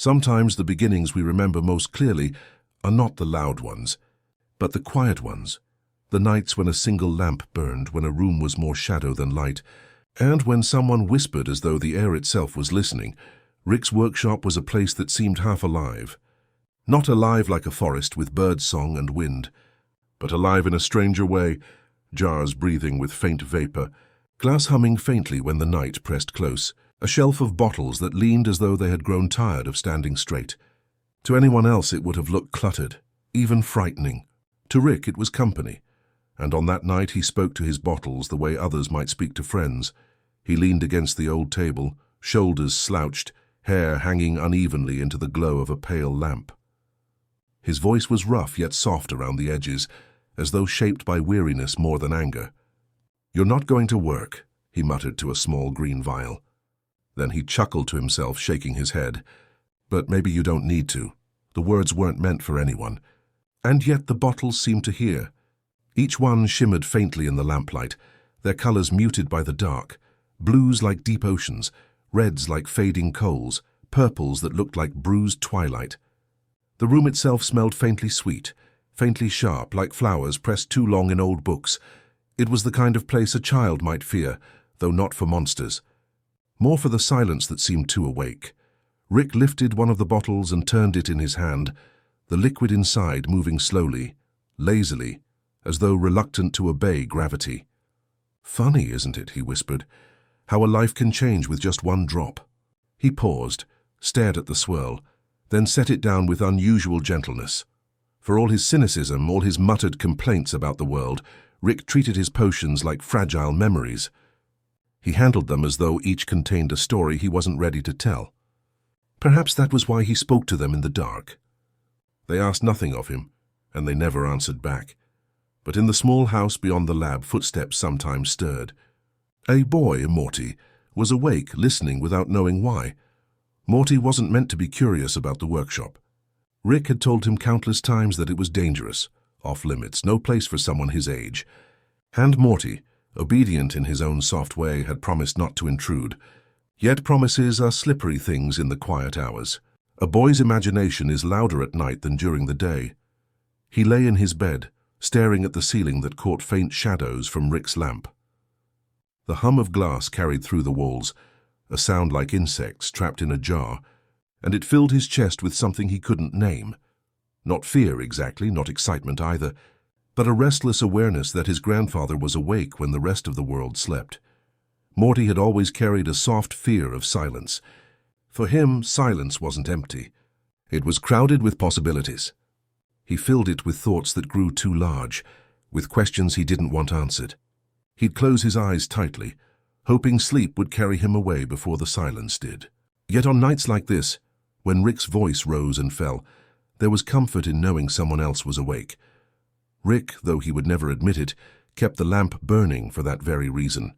Sometimes the beginnings we remember most clearly are not the loud ones, but the quiet ones. The nights when a single lamp burned, when a room was more shadow than light, and when someone whispered as though the air itself was listening. Rick's workshop was a place that seemed half alive. Not alive like a forest with bird song and wind, but alive in a stranger way, jars breathing with faint vapor, glass humming faintly when the night pressed close, a shelf of bottles that leaned as though they had grown tired of standing straight. To anyone else it would have looked cluttered, even frightening. To Rick it was company, and on that night he spoke to his bottles the way others might speak to friends. He leaned against the old table, shoulders slouched, hair hanging unevenly into the glow of a pale lamp. His voice was rough yet soft around the edges, as though shaped by weariness more than anger. "You're not going to work," he muttered to a small green vial. Then he chuckled to himself, shaking his head. "But maybe you don't need to. The words weren't meant for anyone." And yet the bottles seemed to hear. Each one shimmered faintly in the lamplight, their colors muted by the dark, blues like deep oceans, reds like fading coals, purples that looked like bruised twilight. The room itself smelled faintly sweet, faintly sharp, like flowers pressed too long in old books. It was the kind of place a child might fear, though not for monsters. More for the silence that seemed too awake. Rick lifted one of the bottles and turned it in his hand, the liquid inside moving slowly, lazily, as though reluctant to obey gravity. "Funny, isn't it?" he whispered. "How a life can change with just one drop." He paused, stared at the swirl, then set it down with unusual gentleness. For all his cynicism, all his muttered complaints about the world, Rick treated his potions like fragile memories. He handled them as though each contained a story he wasn't ready to tell. Perhaps that was why he spoke to them in the dark. They asked nothing of him, and they never answered back. But in the small house beyond the lab, footsteps sometimes stirred. A boy, Morty, was awake, listening without knowing why. Morty wasn't meant to be curious about the workshop. Rick had told him countless times that it was dangerous, off-limits, no place for someone his age. And Morty, obedient in his own soft way, had promised not to intrude. Yet promises are slippery things in the quiet hours. A boy's imagination is louder at night than during the day. He lay in his bed, staring at the ceiling that caught faint shadows from Rick's lamp. The hum of glass carried through the walls, a sound like insects trapped in a jar, and it filled his chest with something he couldn't name. Not fear exactly, not excitement either, but a restless awareness that his grandfather was awake when the rest of the world slept. Morty had always carried a soft fear of silence. For him, silence wasn't empty. It was crowded with possibilities. He filled it with thoughts that grew too large, with questions he didn't want answered. He'd close his eyes tightly, hoping sleep would carry him away before the silence did. Yet on nights like this, when Rick's voice rose and fell, there was comfort in knowing someone else was awake. Rick, though he would never admit it, kept the lamp burning for that very reason.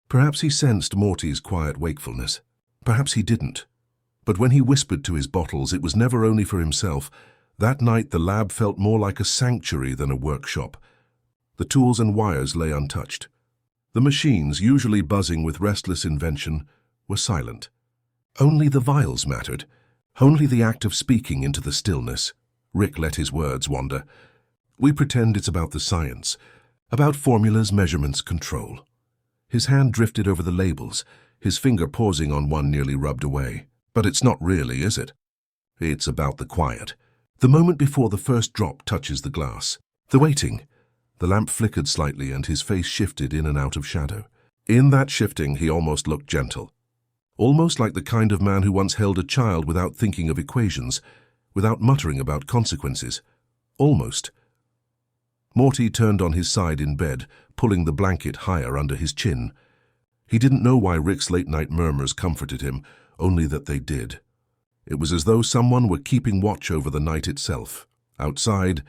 Perhaps he sensed Morty's quiet wakefulness. Perhaps he didn't. But when he whispered to his bottles, it was never only for himself. That night the lab felt more like a sanctuary than a workshop. The tools and wires lay untouched. The machines, usually buzzing with restless invention, were silent. Only the vials mattered. Only the act of speaking into the stillness. Rick let his words wander. We pretend it's about the science, about formulas, measurements, control. His hand drifted over the labels, his finger pausing on one nearly rubbed away. But it's not really, is it? It's about the quiet. The moment before the first drop touches the glass. The waiting. The lamp flickered slightly and his face shifted in and out of shadow. In that shifting, he almost looked gentle. Almost like the kind of man who once held a child without thinking of equations, without muttering about consequences. Almost. Morty turned on his side in bed, pulling the blanket higher under his chin. He didn't know why Rick's late-night murmurs comforted him, only that they did. It was as though someone were keeping watch over the night itself. Outside,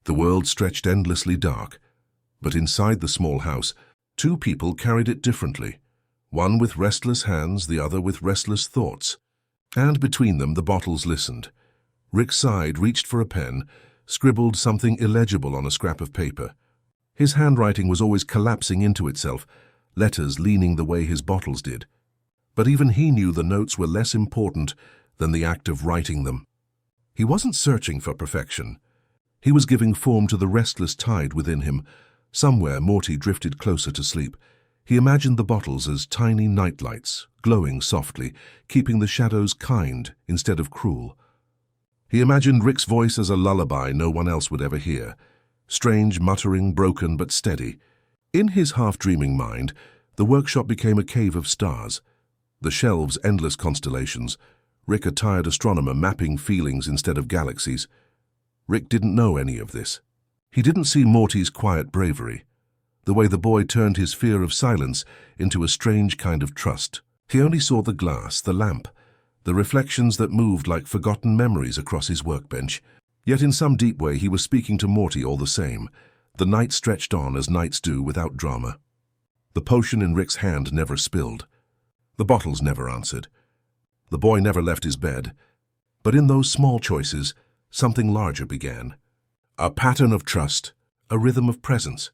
the world stretched endlessly dark. But inside the small house, two people carried it differently. One with restless hands, the other with restless thoughts. And between them the bottles listened. Rick sighed, reached for a pen, scribbled something illegible on a scrap of paper. His handwriting was always collapsing into itself, letters leaning the way his bottles did. But even he knew the notes were less important than the act of writing them. He wasn't searching for perfection. He was giving form to the restless tide within him. Somewhere, Morty drifted closer to sleep. He imagined the bottles as tiny nightlights, glowing softly, keeping the shadows kind instead of cruel. He imagined Rick's voice as a lullaby no one else would ever hear, strange, muttering, broken but steady. In his half-dreaming mind, the workshop became a cave of stars. The shelves, endless constellations. Rick, a tired astronomer, mapping feelings instead of galaxies. Rick didn't know any of this. He didn't see Morty's quiet bravery, the way the boy turned his fear of silence into a strange kind of trust. He only saw the glass, the lamp, the reflections that moved like forgotten memories across his workbench. Yet in some deep way he was speaking to Morty all the same. The night stretched on as nights do without drama. The potion in Rick's hand never spilled. The bottles never answered. The boy never left his bed. But in those small choices, something larger began. A pattern of trust, a rhythm of presence.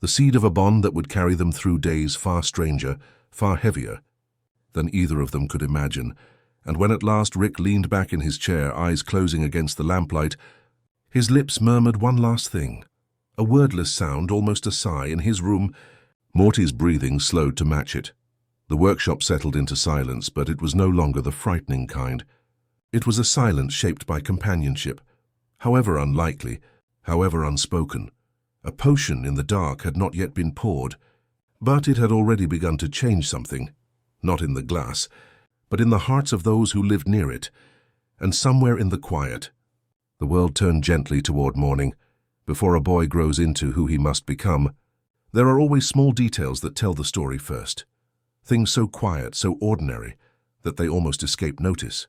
The seed of a bond that would carry them through days far stranger, far heavier than either of them could imagine. And when at last Rick leaned back in his chair, eyes closing against the lamplight, his lips murmured one last thing. A wordless sound, almost a sigh, in his room. Morty's breathing slowed to match it. The workshop settled into silence, but it was no longer the frightening kind. It was a silence shaped by companionship, however unlikely, however unspoken. A potion in the dark had not yet been poured, but it had already begun to change something, not in the glass, but in the hearts of those who lived near it. And somewhere in the quiet, the world turned gently toward morning. Before a boy grows into who he must become, there are always small details that tell the story first. Things so quiet, so ordinary, that they almost escape notice.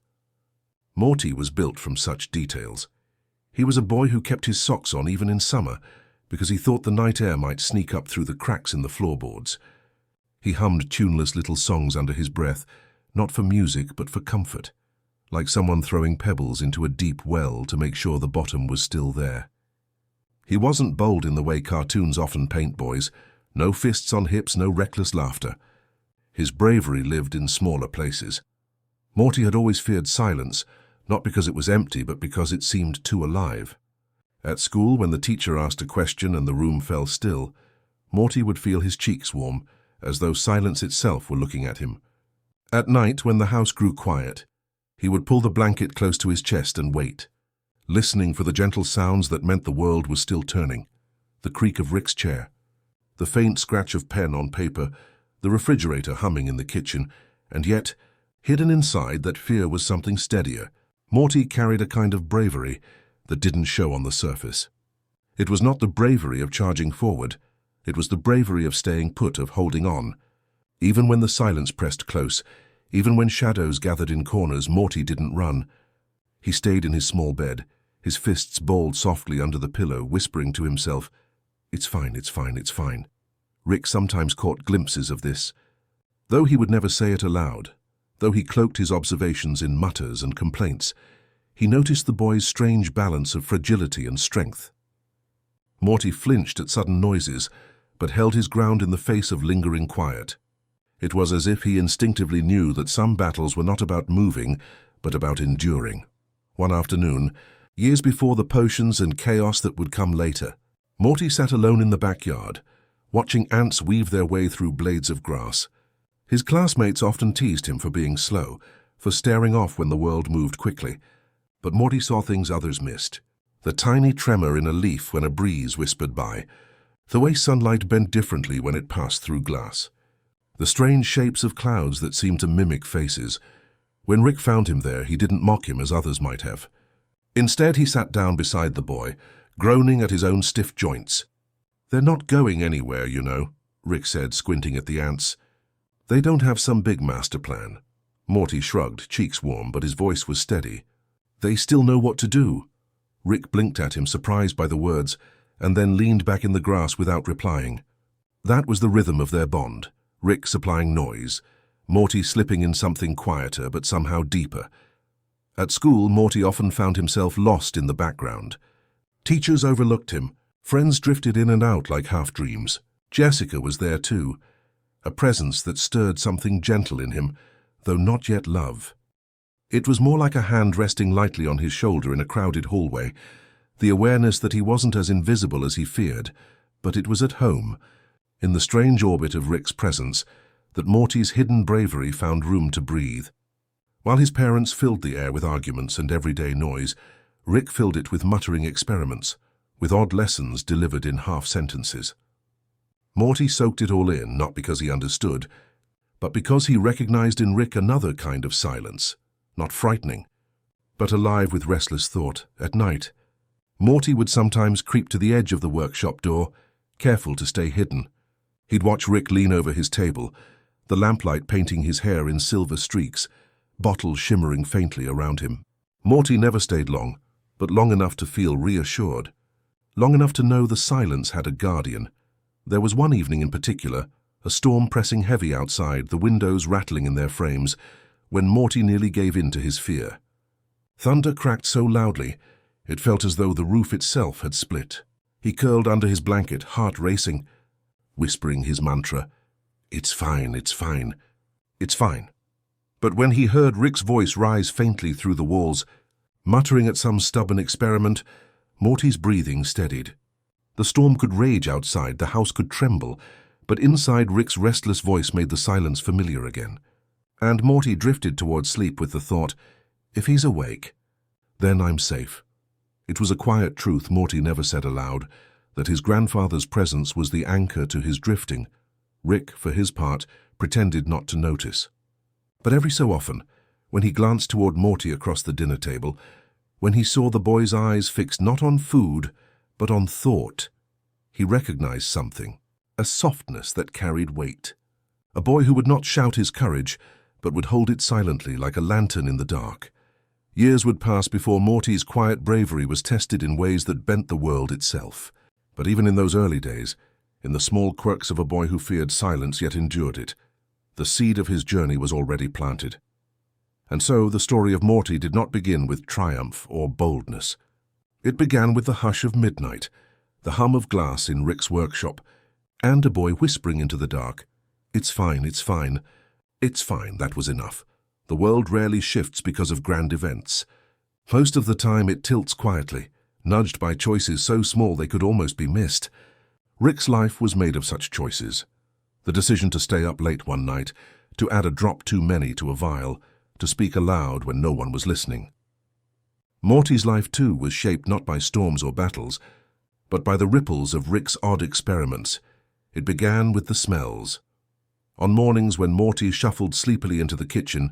Morty was built from such details. He was a boy who kept his socks on even in summer, because he thought the night air might sneak up through the cracks in the floorboards. He hummed tuneless little songs under his breath, not for music but for comfort, like someone throwing pebbles into a deep well to make sure the bottom was still there. He wasn't bold in the way cartoons often paint boys. No fists on hips, no reckless laughter. His bravery lived in smaller places. Morty had always feared silence, not because it was empty, but because it seemed too alive. At school, when the teacher asked a question and the room fell still, Morty would feel his cheeks warm, as though silence itself were looking at him. At night, when the house grew quiet, he would pull the blanket close to his chest and wait, listening for the gentle sounds that meant the world was still turning. The creak of Rick's chair, the faint scratch of pen on paper, the refrigerator humming in the kitchen, and yet, hidden inside that fear was something steadier. Morty carried a kind of bravery that didn't show on the surface. It was not the bravery of charging forward. It was the bravery of staying put, of holding on. Even when the silence pressed close, even when shadows gathered in corners, Morty didn't run. He stayed in his small bed, his fists balled softly under the pillow, whispering to himself, "It's fine, it's fine, it's fine." Rick sometimes caught glimpses of this. Though he would never say it aloud, though he cloaked his observations in mutters and complaints, he noticed the boy's strange balance of fragility and strength. Morty flinched at sudden noises, but held his ground in the face of lingering quiet. It was as if he instinctively knew that some battles were not about moving, but about enduring. One afternoon, years before the potions and chaos that would come later, Morty sat alone in the backyard, watching ants weave their way through blades of grass. His classmates often teased him for being slow, for staring off when the world moved quickly. But Morty saw things others missed. The tiny tremor in a leaf when a breeze whispered by. The way sunlight bent differently when it passed through glass. The strange shapes of clouds that seemed to mimic faces. When Rick found him there, he didn't mock him as others might have. Instead, he sat down beside the boy, groaning at his own stiff joints. "They're not going anywhere, you know," Rick said, squinting at the ants. "They don't have some big master plan." Morty shrugged, cheeks warm, but his voice was steady. "They still know what to do." Rick blinked at him, surprised by the words, and then leaned back in the grass without replying. That was the rhythm of their bond, Rick supplying noise, Morty slipping in something quieter but somehow deeper. At school, Morty often found himself lost in the background. Teachers overlooked him. Friends drifted in and out like half-dreams. Jessica was there too, a presence that stirred something gentle in him, though not yet love. It was more like a hand resting lightly on his shoulder in a crowded hallway, the awareness that he wasn't as invisible as he feared, but it was at home, in the strange orbit of Rick's presence, that Morty's hidden bravery found room to breathe. While his parents filled the air with arguments and everyday noise, Rick filled it with muttering experiments, with odd lessons delivered in half-sentences. Morty soaked it all in, not because he understood, but because he recognized in Rick another kind of silence, not frightening, but alive with restless thought. At night, Morty would sometimes creep to the edge of the workshop door, careful to stay hidden. He'd watch Rick lean over his table, the lamplight painting his hair in silver streaks, bottles shimmering faintly around him. Morty never stayed long, but long enough to feel reassured, long enough to know the silence had a guardian. There was one evening in particular, a storm pressing heavy outside, the windows rattling in their frames, when Morty nearly gave in to his fear. Thunder cracked so loudly, it felt as though the roof itself had split. He curled under his blanket, heart racing, whispering his mantra, "It's fine, it's fine, it's fine." But when he heard Rick's voice rise faintly through the walls, muttering at some stubborn experiment, Morty's breathing steadied. The storm could rage outside, the house could tremble, but inside Rick's restless voice made the silence familiar again. And Morty drifted towards sleep with the thought, if he's awake, then I'm safe. It was a quiet truth Morty never said aloud, that his grandfather's presence was the anchor to his drifting. Rick, for his part, pretended not to notice. But every so often, when he glanced toward Morty across the dinner table, when he saw the boy's eyes fixed not on food, but on thought, he recognized something, a softness that carried weight. A boy who would not shout his courage, but would hold it silently like a lantern in the dark. Years would pass before Morty's quiet bravery was tested in ways that bent the world itself. But even in those early days, in the small quirks of a boy who feared silence yet endured it, the seed of his journey was already planted. And so the story of Morty did not begin with triumph or boldness. It began with the hush of midnight, the hum of glass in Rick's workshop, and a boy whispering into the dark, "It's fine, it's fine, it's fine." That was enough. The world rarely shifts because of grand events. Most of the time it tilts quietly, nudged by choices so small they could almost be missed. Rick's life was made of such choices. The decision to stay up late one night, to add a drop too many to a vial, to speak aloud when no one was listening. Morty's life too was shaped not by storms or battles, but by the ripples of Rick's odd experiments. It began with the smells. On mornings when Morty shuffled sleepily into the kitchen,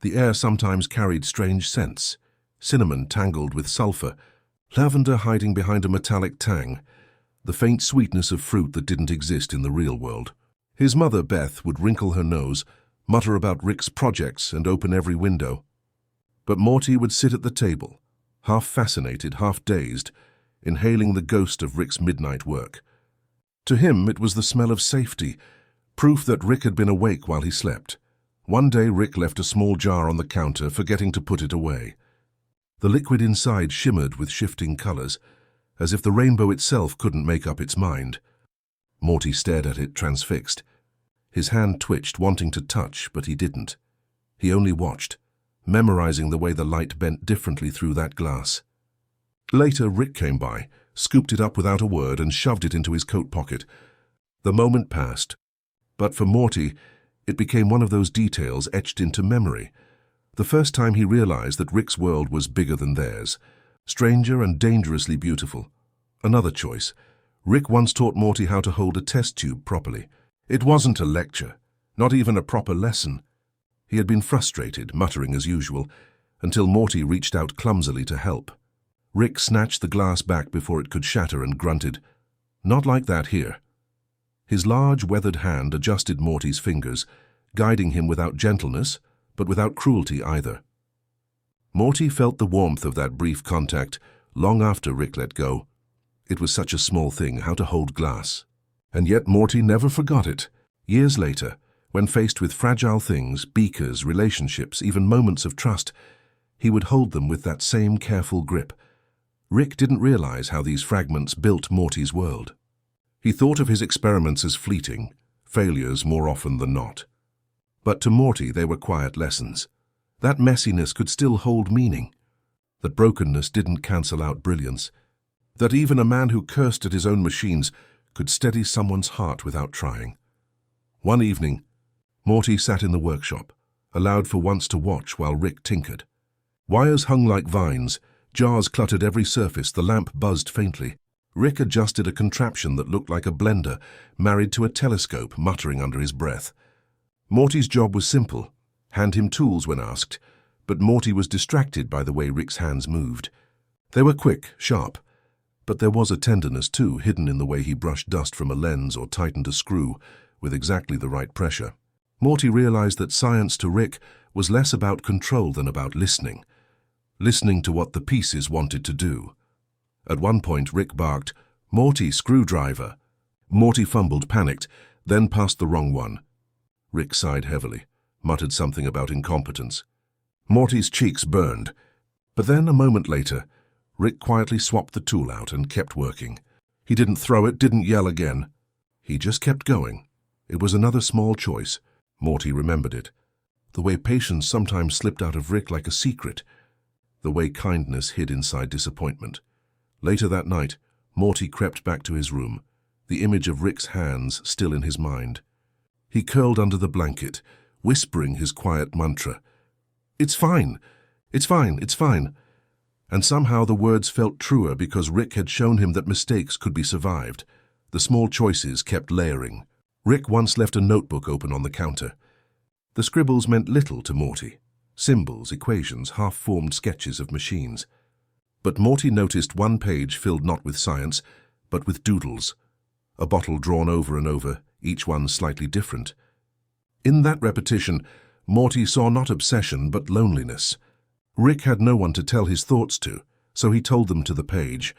the air sometimes carried strange scents, cinnamon tangled with sulfur, lavender hiding behind a metallic tang, the faint sweetness of fruit that didn't exist in the real world. His mother, Beth, would wrinkle her nose, mutter about Rick's projects, and open every window. But Morty would sit at the table, half fascinated, half dazed, inhaling the ghost of Rick's midnight work. To him, it was the smell of safety, proof that Rick had been awake while he slept. One day Rick left a small jar on the counter, forgetting to put it away. The liquid inside shimmered with shifting colors, as if the rainbow itself couldn't make up its mind. Morty stared at it, transfixed. His hand twitched, wanting to touch, but he didn't. He only watched, memorizing the way the light bent differently through that glass. Later, Rick came by, scooped it up without a word, and shoved it into his coat pocket. The moment passed, but for Morty, it became one of those details etched into memory. The first time he realized that Rick's world was bigger than theirs, stranger and dangerously beautiful. Another choice. Rick once taught Morty how to hold a test tube properly. It wasn't a lecture, not even a proper lesson. He had been frustrated, muttering as usual, until Morty reached out clumsily to help. Rick snatched the glass back before it could shatter and grunted, "Not like that here." His large, weathered hand adjusted Morty's fingers, guiding him without gentleness, but without cruelty either. Morty felt the warmth of that brief contact long after Rick let go. It was such a small thing, how to hold glass. And yet Morty never forgot it. Years later, when faced with fragile things, beakers, relationships, even moments of trust, he would hold them with that same careful grip. Rick didn't realize how these fragments built Morty's world. He thought of his experiments as fleeting, failures more often than not. But to Morty they were quiet lessons. That messiness could still hold meaning. That brokenness didn't cancel out brilliance. That even a man who cursed at his own machines could steady someone's heart without trying. One evening, Morty sat in the workshop, allowed for once to watch while Rick tinkered. Wires hung like vines, jars cluttered every surface, the lamp buzzed faintly. Rick adjusted a contraption that looked like a blender, married to a telescope, muttering under his breath. Morty's job was simple: hand him tools when asked, but Morty was distracted by the way Rick's hands moved. They were quick, sharp, but there was a tenderness too, hidden in the way he brushed dust from a lens or tightened a screw with exactly the right pressure. Morty realized that science to Rick was less about control than about listening to what the pieces wanted to do. At one point, Rick barked, "Morty, screwdriver!" Morty fumbled, panicked, then passed the wrong one. Rick sighed heavily, muttered something about incompetence. Morty's cheeks burned, but then, a moment later, Rick quietly swapped the tool out and kept working. He didn't throw it, didn't yell again. He just kept going. It was another small choice. Morty remembered it. The way patience sometimes slipped out of Rick like a secret. The way kindness hid inside disappointment. Later that night, Morty crept back to his room, the image of Rick's hands still in his mind. He curled under the blanket, whispering his quiet mantra. "It's fine. It's fine. It's fine." And somehow the words felt truer because Rick had shown him that mistakes could be survived. The small choices kept layering. Rick once left a notebook open on the counter. The scribbles meant little to Morty. Symbols, equations, half-formed sketches of machines. But Morty noticed one page filled not with science, but with doodles. A bottle drawn over and over, each one slightly different. In that repetition, Morty saw not obsession, but loneliness. Rick had no one to tell his thoughts to, so he told them to the page.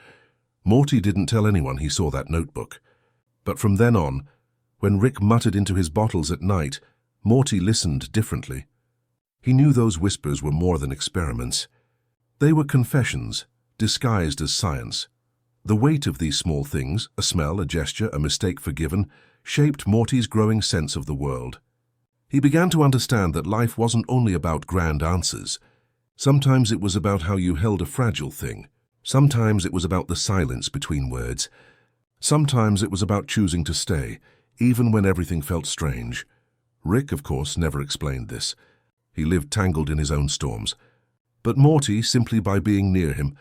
Morty didn't tell anyone he saw that notebook. But from then on, when Rick muttered into his bottles at night, Morty listened differently. He knew those whispers were more than experiments. They were confessions, disguised as science. The weight of these small things, a smell, a gesture, a mistake forgiven, shaped Morty's growing sense of the world. He began to understand that life wasn't only about grand answers. Sometimes it was about how you held a fragile thing. Sometimes it was about the silence between words. Sometimes it was about choosing to stay, even when everything felt strange. Rick, of course, never explained this. He lived tangled in his own storms. But Morty, simply by being near him,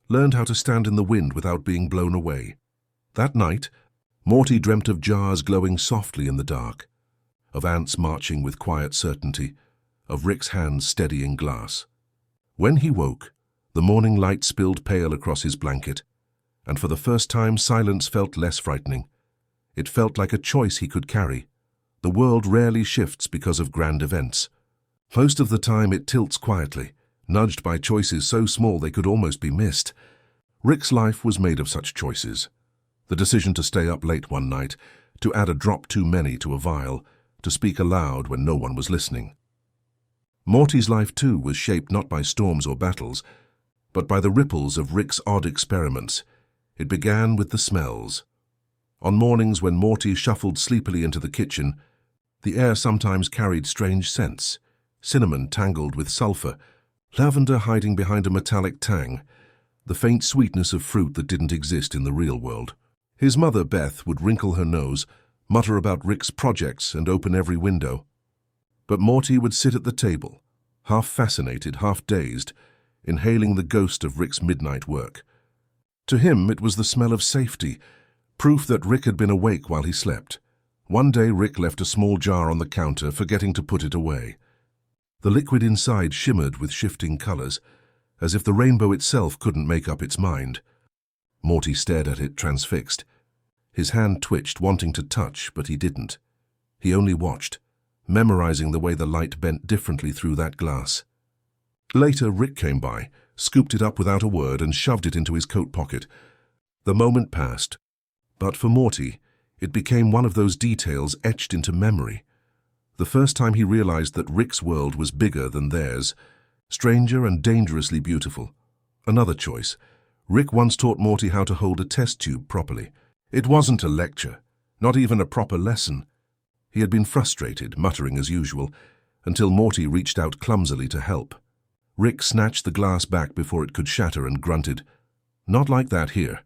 learned how to stand in the wind without being blown away. That night, Morty dreamt of jars glowing softly in the dark, of ants marching with quiet certainty, of Rick's hands steadying glass. When he woke, the morning light spilled pale across his blanket, and for the first time silence felt less frightening. It felt like a choice he could carry. The world rarely shifts because of grand events. Most of the time it tilts quietly, nudged by choices so small they could almost be missed. Rick's life was made of such choices. The decision to stay up late one night, to add a drop too many to a vial, to speak aloud when no one was listening. Morty's life, too, was shaped not by storms or battles, but by the ripples of Rick's odd experiments. It began with the smells. On mornings when Morty shuffled sleepily into the kitchen, the air sometimes carried strange scents. Cinnamon tangled with sulfur, lavender hiding behind a metallic tang, the faint sweetness of fruit that didn't exist in the real world. His mother, Beth, would wrinkle her nose, mutter about Rick's projects, and open every window. But Morty would sit at the table, half fascinated, half dazed, inhaling the ghost of Rick's midnight work. To him, it was the smell of safety, proof that Rick had been awake while he slept. One day, Rick left a small jar on the counter, forgetting to put it away. The liquid inside shimmered with shifting colors, as if the rainbow itself couldn't make up its mind. Morty stared at it, transfixed. His hand twitched, wanting to touch, but he didn't. He only watched, memorizing the way the light bent differently through that glass. Later, Rick came by, scooped it up without a word, and shoved it into his coat pocket. The moment passed, but for Morty, it became one of those details etched into memory. The first time he realized that Rick's world was bigger than theirs, stranger and dangerously beautiful. Another choice. Rick once taught Morty how to hold a test tube properly. It wasn't a lecture, not even a proper lesson. He had been frustrated, muttering as usual, until Morty reached out clumsily to help. Rick snatched the glass back before it could shatter and grunted, "Not like that here."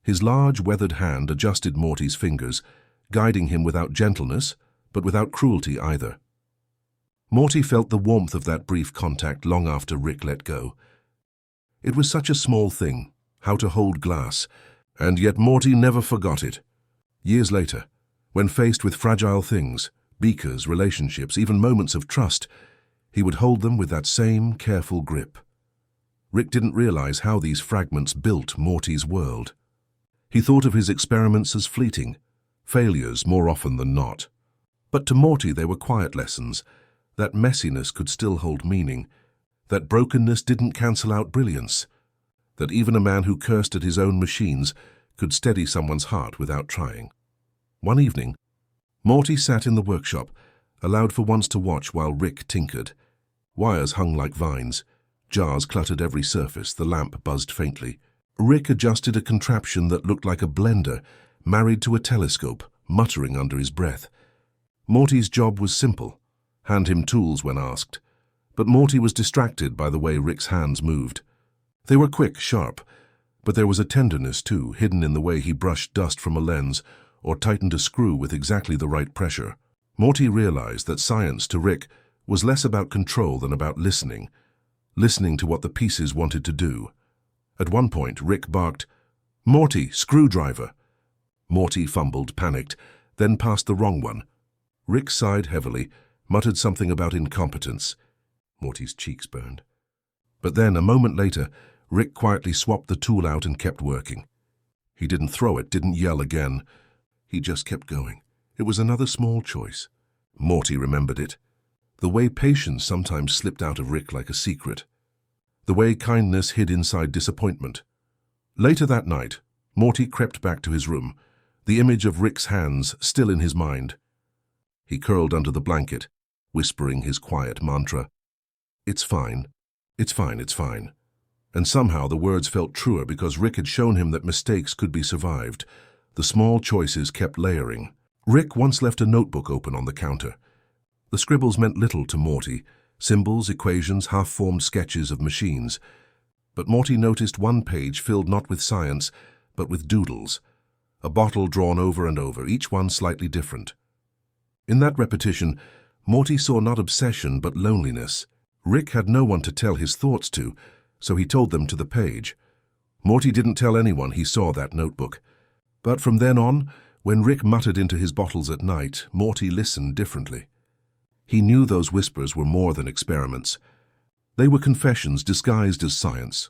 His large, weathered hand adjusted Morty's fingers, guiding him without gentleness, but without cruelty either. Morty felt the warmth of that brief contact long after Rick let go. It was such a small thing, how to hold glass, and yet Morty never forgot it. Years later, when faced with fragile things, beakers, relationships, even moments of trust, he would hold them with that same careful grip. Rick didn't realize how these fragments built Morty's world. He thought of his experiments as fleeting, failures more often than not. But to Morty they were quiet lessons, that messiness could still hold meaning, that brokenness didn't cancel out brilliance, that even a man who cursed at his own machines could steady someone's heart without trying. One evening, Morty sat in the workshop, allowed for once to watch while Rick tinkered. Wires hung like vines, jars cluttered every surface, the lamp buzzed faintly. Rick adjusted a contraption that looked like a blender, married to a telescope, muttering under his breath. Morty's job was simple: hand him tools when asked. But Morty was distracted by the way Rick's hands moved. They were quick, sharp, but there was a tenderness too, hidden in the way he brushed dust from a lens or tightened a screw with exactly the right pressure. Morty realized that science to Rick was less about control than about listening to what the pieces wanted to do. At one point, Rick barked, "Morty, screwdriver!" Morty fumbled, panicked, then passed the wrong one. Rick sighed heavily, muttered something about incompetence. Morty's cheeks burned. But then, a moment later, Rick quietly swapped the tool out and kept working. He didn't throw it, didn't yell again. He just kept going. It was another small choice. Morty remembered it. The way patience sometimes slipped out of Rick like a secret. The way kindness hid inside disappointment. Later that night, Morty crept back to his room, the image of Rick's hands still in his mind. He curled under the blanket, whispering his quiet mantra, "It's fine, it's fine, it's fine." And somehow the words felt truer because Rick had shown him that mistakes could be survived. The small choices kept layering. Rick once left a notebook open on the counter. The scribbles meant little to Morty, symbols, equations, half-formed sketches of machines. But Morty noticed one page filled not with science, but with doodles, a bottle drawn over and over, each one slightly different. In that repetition, Morty saw not obsession but loneliness. Rick had no one to tell his thoughts to, so he told them to the page. Morty didn't tell anyone he saw that notebook. But from then on, when Rick muttered into his bottles at night, Morty listened differently. He knew those whispers were more than experiments. They were confessions disguised as science.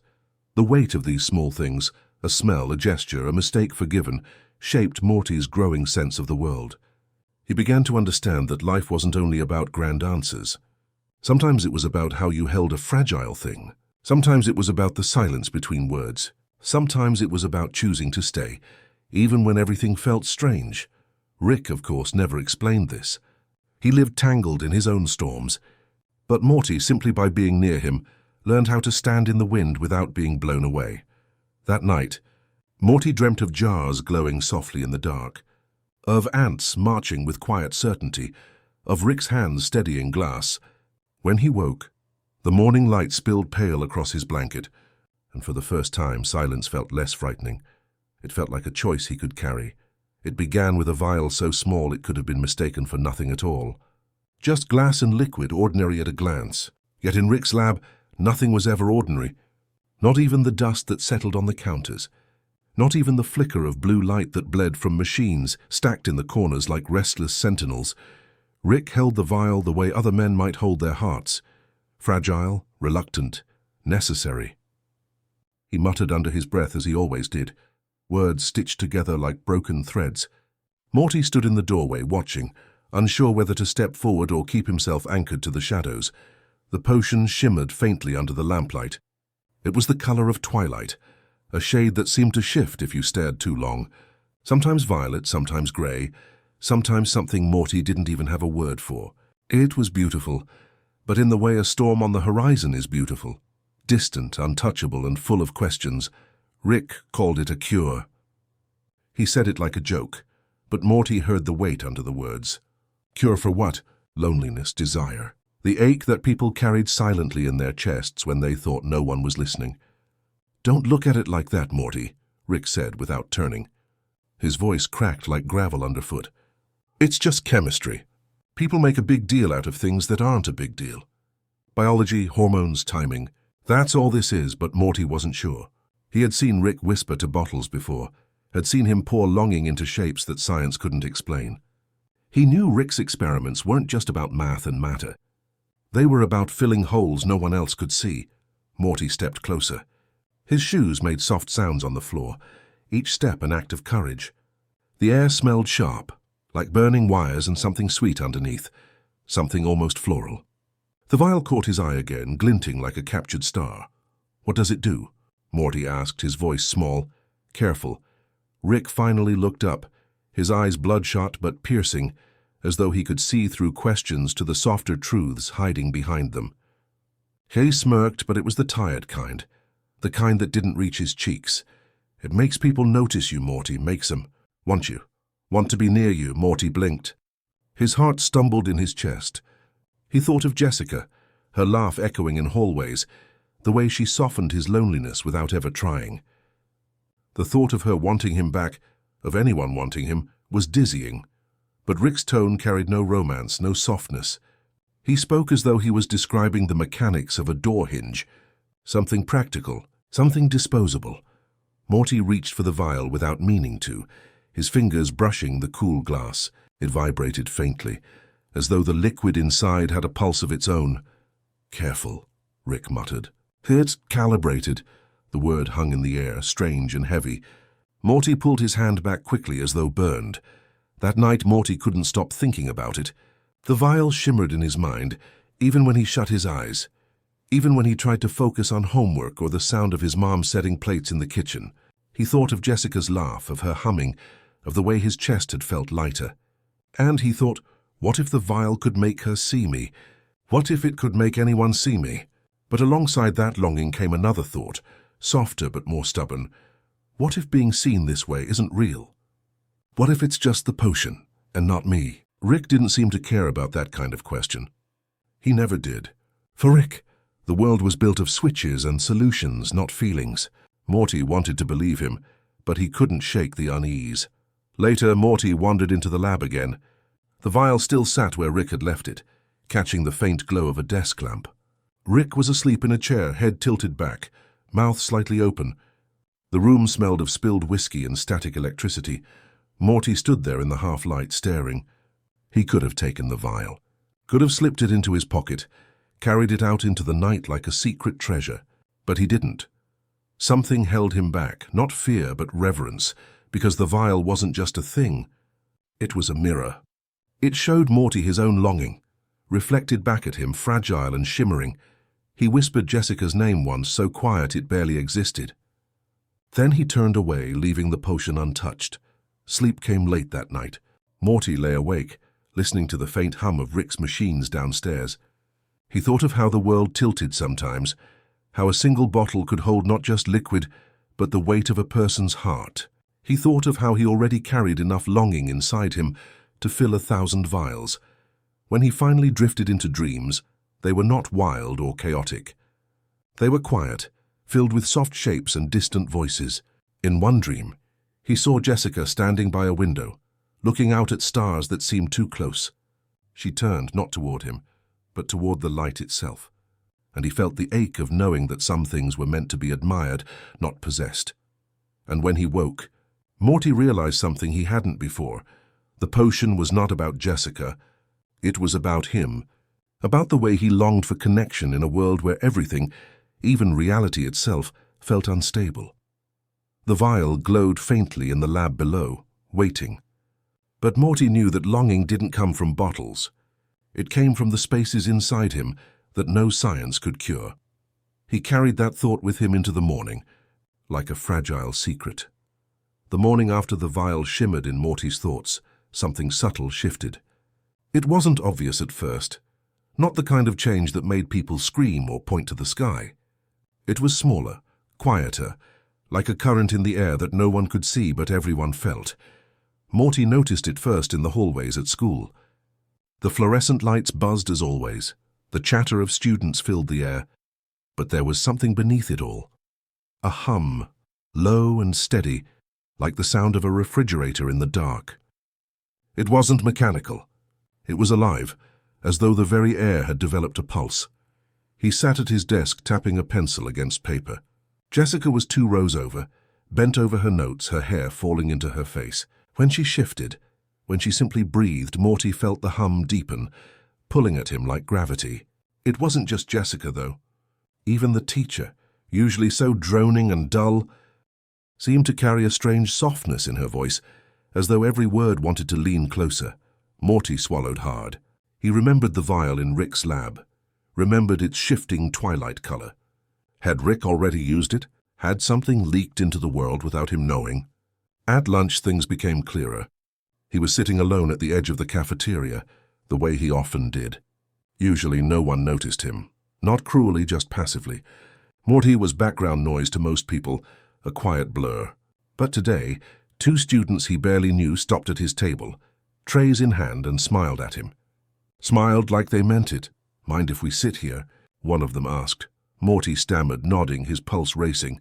The weight of these small things, a smell, a gesture, a mistake forgiven, shaped Morty's growing sense of the world. He began to understand that life wasn't only about grand answers. Sometimes it was about how you held a fragile thing. Sometimes it was about the silence between words. Sometimes it was about choosing to stay, even when everything felt strange. Rick, of course, never explained this. He lived tangled in his own storms. But Morty, simply by being near him, learned how to stand in the wind without being blown away. That night, Morty dreamt of jars glowing softly in the dark, of ants marching with quiet certainty, of Rick's hands steadying glass. When he woke, the morning light spilled pale across his blanket, and for the first time silence felt less frightening. It felt like a choice he could carry. It began with a vial so small it could have been mistaken for nothing at all. Just glass and liquid, ordinary at a glance. Yet in Rick's lab, nothing was ever ordinary. Not even the dust that settled on the counters. Not even the flicker of blue light that bled from machines stacked in the corners like restless sentinels. Rick held the vial the way other men might hold their hearts. Fragile, reluctant, necessary. He muttered under his breath as he always did, words stitched together like broken threads. Morty stood in the doorway, watching, unsure whether to step forward or keep himself anchored to the shadows. The potion shimmered faintly under the lamplight. It was the color of twilight, a shade that seemed to shift if you stared too long. Sometimes violet, sometimes gray, sometimes something Morty didn't even have a word for. It was beautiful, but in the way a storm on the horizon is beautiful. Distant, untouchable, and full of questions. Rick called it a cure. He said it like a joke, but Morty heard the weight under the words. Cure for what? Loneliness, desire. The ache that people carried silently in their chests when they thought no one was listening. "Don't look at it like that, Morty," Rick said without turning. His voice cracked like gravel underfoot. "It's just chemistry. People make a big deal out of things that aren't a big deal. Biology, hormones, timing. That's all this is," but Morty wasn't sure. He had seen Rick whisper to bottles before, had seen him pour longing into shapes that science couldn't explain. He knew Rick's experiments weren't just about math and matter. They were about filling holes no one else could see. Morty stepped closer. His shoes made soft sounds on the floor, each step an act of courage. The air smelled sharp, like burning wires and something sweet underneath, something almost floral. The vial caught his eye again, glinting like a captured star. "What does it do?" Morty asked, his voice small, careful. Rick finally looked up, his eyes bloodshot but piercing, as though he could see through questions to the softer truths hiding behind them. He smirked, but it was the tired kind, the kind that didn't reach his cheeks. "It makes people notice you, Morty, makes them. Want you. Want to be near you," Morty blinked. His heart stumbled in his chest. He thought of Jessica, her laugh echoing in hallways, the way she softened his loneliness without ever trying. The thought of her wanting him back, of anyone wanting him, was dizzying. But Rick's tone carried no romance, no softness. He spoke as though he was describing the mechanics of a door hinge, something practical, something disposable. Morty reached for the vial without meaning to, his fingers brushing the cool glass. It vibrated faintly, as though the liquid inside had a pulse of its own. "Careful," Rick muttered. "It's calibrated." The word hung in the air, strange and heavy. Morty pulled his hand back quickly as though burned. That night Morty couldn't stop thinking about it. The vial shimmered in his mind, even when he shut his eyes, even when he tried to focus on homework or the sound of his mom setting plates in the kitchen. He thought of Jessica's laugh, of her humming, of the way his chest had felt lighter. And he thought, what if the vial could make her see me? What if it could make anyone see me? But alongside that longing came another thought, softer but more stubborn. What if being seen this way isn't real? What if it's just the potion, and not me? Rick didn't seem to care about that kind of question. He never did. For Rick, the world was built of switches and solutions, not feelings. Morty wanted to believe him, but he couldn't shake the unease. Later, Morty wandered into the lab again. The vial still sat where Rick had left it, catching the faint glow of a desk lamp. Rick was asleep in a chair, head tilted back, mouth slightly open. The room smelled of spilled whiskey and static electricity. Morty stood there in the half-light, staring. He could have taken the vial, could have slipped it into his pocket, carried it out into the night like a secret treasure, but he didn't. Something held him back, not fear but reverence, because the vial wasn't just a thing. It was a mirror. It showed Morty his own longing, reflected back at him, fragile and shimmering. He whispered Jessica's name once, so quiet it barely existed. Then he turned away, leaving the potion untouched. Sleep came late that night. Morty lay awake, listening to the faint hum of Rick's machines downstairs. He thought of how the world tilted sometimes, how a single bottle could hold not just liquid, but the weight of a person's heart. He thought of how he already carried enough longing inside him to fill 1,000 vials. When he finally drifted into dreams, they were not wild or chaotic. They were quiet, filled with soft shapes and distant voices. In one dream, he saw Jessica standing by a window, looking out at stars that seemed too close. She turned not toward him, but toward the light itself, and he felt the ache of knowing that some things were meant to be admired, not possessed. And when he woke, Morty realized something he hadn't before. The potion was not about Jessica. It was about him, about the way he longed for connection in a world where everything, even reality itself, felt unstable. The vial glowed faintly in the lab below, waiting. But Morty knew that longing didn't come from bottles. It came from the spaces inside him that no science could cure. He carried that thought with him into the morning, like a fragile secret. The morning after the vial shimmered in Morty's thoughts, something subtle shifted. It wasn't obvious at first, not the kind of change that made people scream or point to the sky. It was smaller, quieter, like a current in the air that no one could see but everyone felt. Morty noticed it first in the hallways at school. The fluorescent lights buzzed as always, The chatter of students filled the air, but there was something beneath it all. A hum, low and steady, like the sound of a refrigerator in the dark. It wasn't mechanical. It was alive, as though the very air had developed a pulse. He sat at his desk tapping a pencil against paper. Jessica was 2 rows over, bent over her notes, her hair falling into her face. When she shifted, when she simply breathed, Morty felt the hum deepen, pulling at him like gravity. It wasn't just Jessica, though. Even the teacher, usually so droning and dull, seemed to carry a strange softness in her voice, as though every word wanted to lean closer. Morty swallowed hard. He remembered the vial in Rick's lab, remembered its shifting twilight color. Had Rick already used it? Had something leaked into the world without him knowing? At lunch, things became clearer. He was sitting alone at the edge of the cafeteria, the way he often did. Usually no one noticed him. Not cruelly, just passively. Morty was background noise to most people, a quiet blur. But today, 2 students he barely knew stopped at his table, trays in hand, and smiled at him. Smiled like they meant it. "Mind if we sit here?" one of them asked. Morty stammered, nodding, his pulse racing.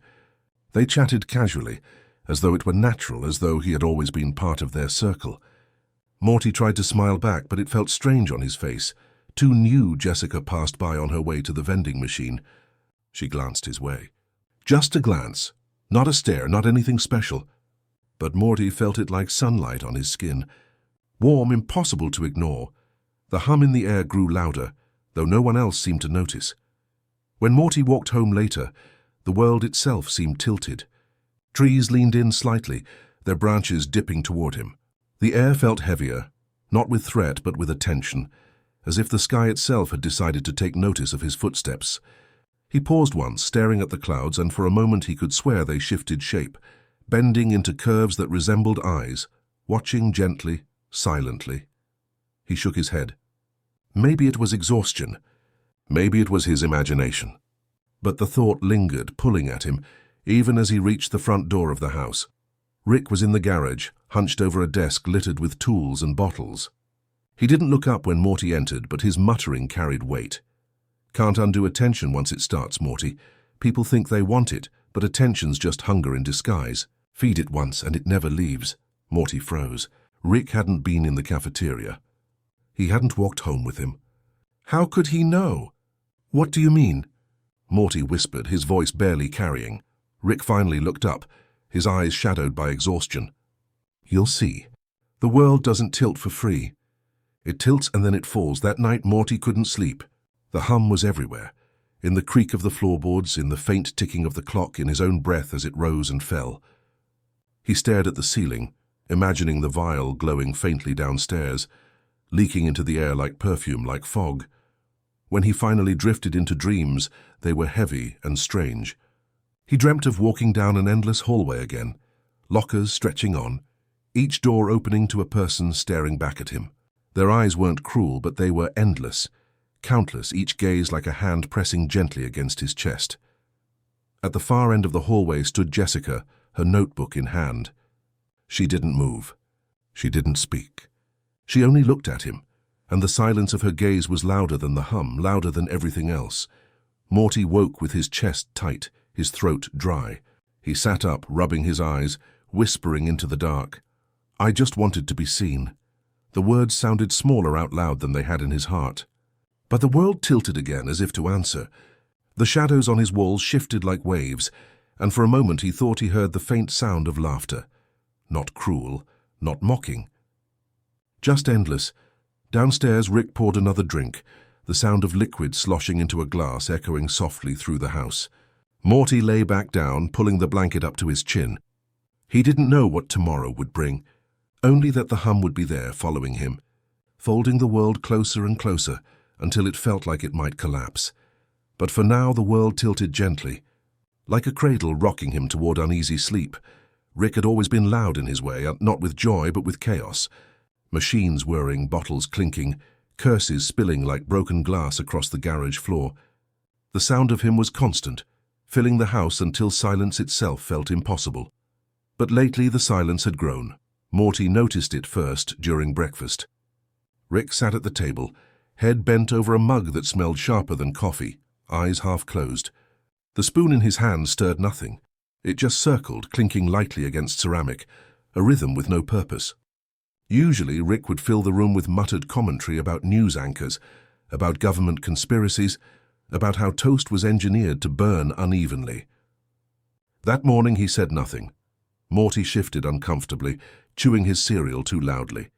They chatted casually, as though it were natural, as though he had always been part of their circle. Morty tried to smile back, but it felt strange on his face. 2 new Jessica passed by on her way to the vending machine. She glanced his way. Just a glance, not a stare, not anything special. But Morty felt it like sunlight on his skin. Warm, impossible to ignore. The hum in the air grew louder, though no one else seemed to notice. When Morty walked home later, the world itself seemed tilted. Trees leaned in slightly, their branches dipping toward him. The air felt heavier, not with threat but with attention, as if the sky itself had decided to take notice of his footsteps. He paused once, staring at the clouds, and for a moment he could swear they shifted shape, bending into curves that resembled eyes, watching gently, silently. He shook his head. Maybe it was exhaustion. Maybe it was his imagination. But the thought lingered, pulling at him, even as he reached the front door of the house. Rick was in the garage, hunched over a desk littered with tools and bottles. He didn't look up when Morty entered, but his muttering carried weight. "Can't undo attention once it starts, Morty. People think they want it, but attention's just hunger in disguise. Feed it once and it never leaves." Morty froze. Rick hadn't been in the cafeteria. He hadn't walked home with him. How could he know? "What do you mean?" Morty whispered, his voice barely carrying. Rick finally looked up, his eyes shadowed by exhaustion. "You'll see. The world doesn't tilt for free. It tilts and then it falls." That night Morty couldn't sleep. The hum was everywhere, in the creak of the floorboards, in the faint ticking of the clock, in his own breath as it rose and fell. He stared at the ceiling, imagining the vial glowing faintly downstairs, leaking into the air like perfume, like fog. When he finally drifted into dreams, they were heavy and strange. He dreamt of walking down an endless hallway again, lockers stretching on, each door opening to a person staring back at him. Their eyes weren't cruel, but they were endless, countless, each gaze like a hand pressing gently against his chest. At the far end of the hallway stood Jessica, her notebook in hand. She didn't move. She didn't speak. She only looked at him, and the silence of her gaze was louder than the hum, louder than everything else. Morty woke with his chest tight, his throat dry. He sat up, rubbing his eyes, whispering into the dark. "I just wanted to be seen." The words sounded smaller out loud than they had in his heart. But the world tilted again, as if to answer. The shadows on his walls shifted like waves, and for a moment he thought he heard the faint sound of laughter. Not cruel, not mocking. Just endless. Downstairs, Rick poured another drink, the sound of liquid sloshing into a glass echoing softly through the house. Morty lay back down, pulling the blanket up to his chin. He didn't know what tomorrow would bring, only that the hum would be there, following him, folding the world closer and closer until it felt like it might collapse. But for now the world tilted gently, like a cradle rocking him toward uneasy sleep. Rick had always been loud in his way, not with joy but with chaos. Machines whirring, bottles clinking, curses spilling like broken glass across the garage floor. The sound of him was constant, filling the house until silence itself felt impossible. But lately the silence had grown. Morty noticed it first during breakfast. Rick sat at the table, head bent over a mug that smelled sharper than coffee, eyes half closed. The spoon in his hand stirred nothing. It just circled, clinking lightly against ceramic, a rhythm with no purpose. Usually, Rick would fill the room with muttered commentary about news anchors, about government conspiracies, about how toast was engineered to burn unevenly. That morning he said nothing. Morty shifted uncomfortably, chewing his cereal too loudly.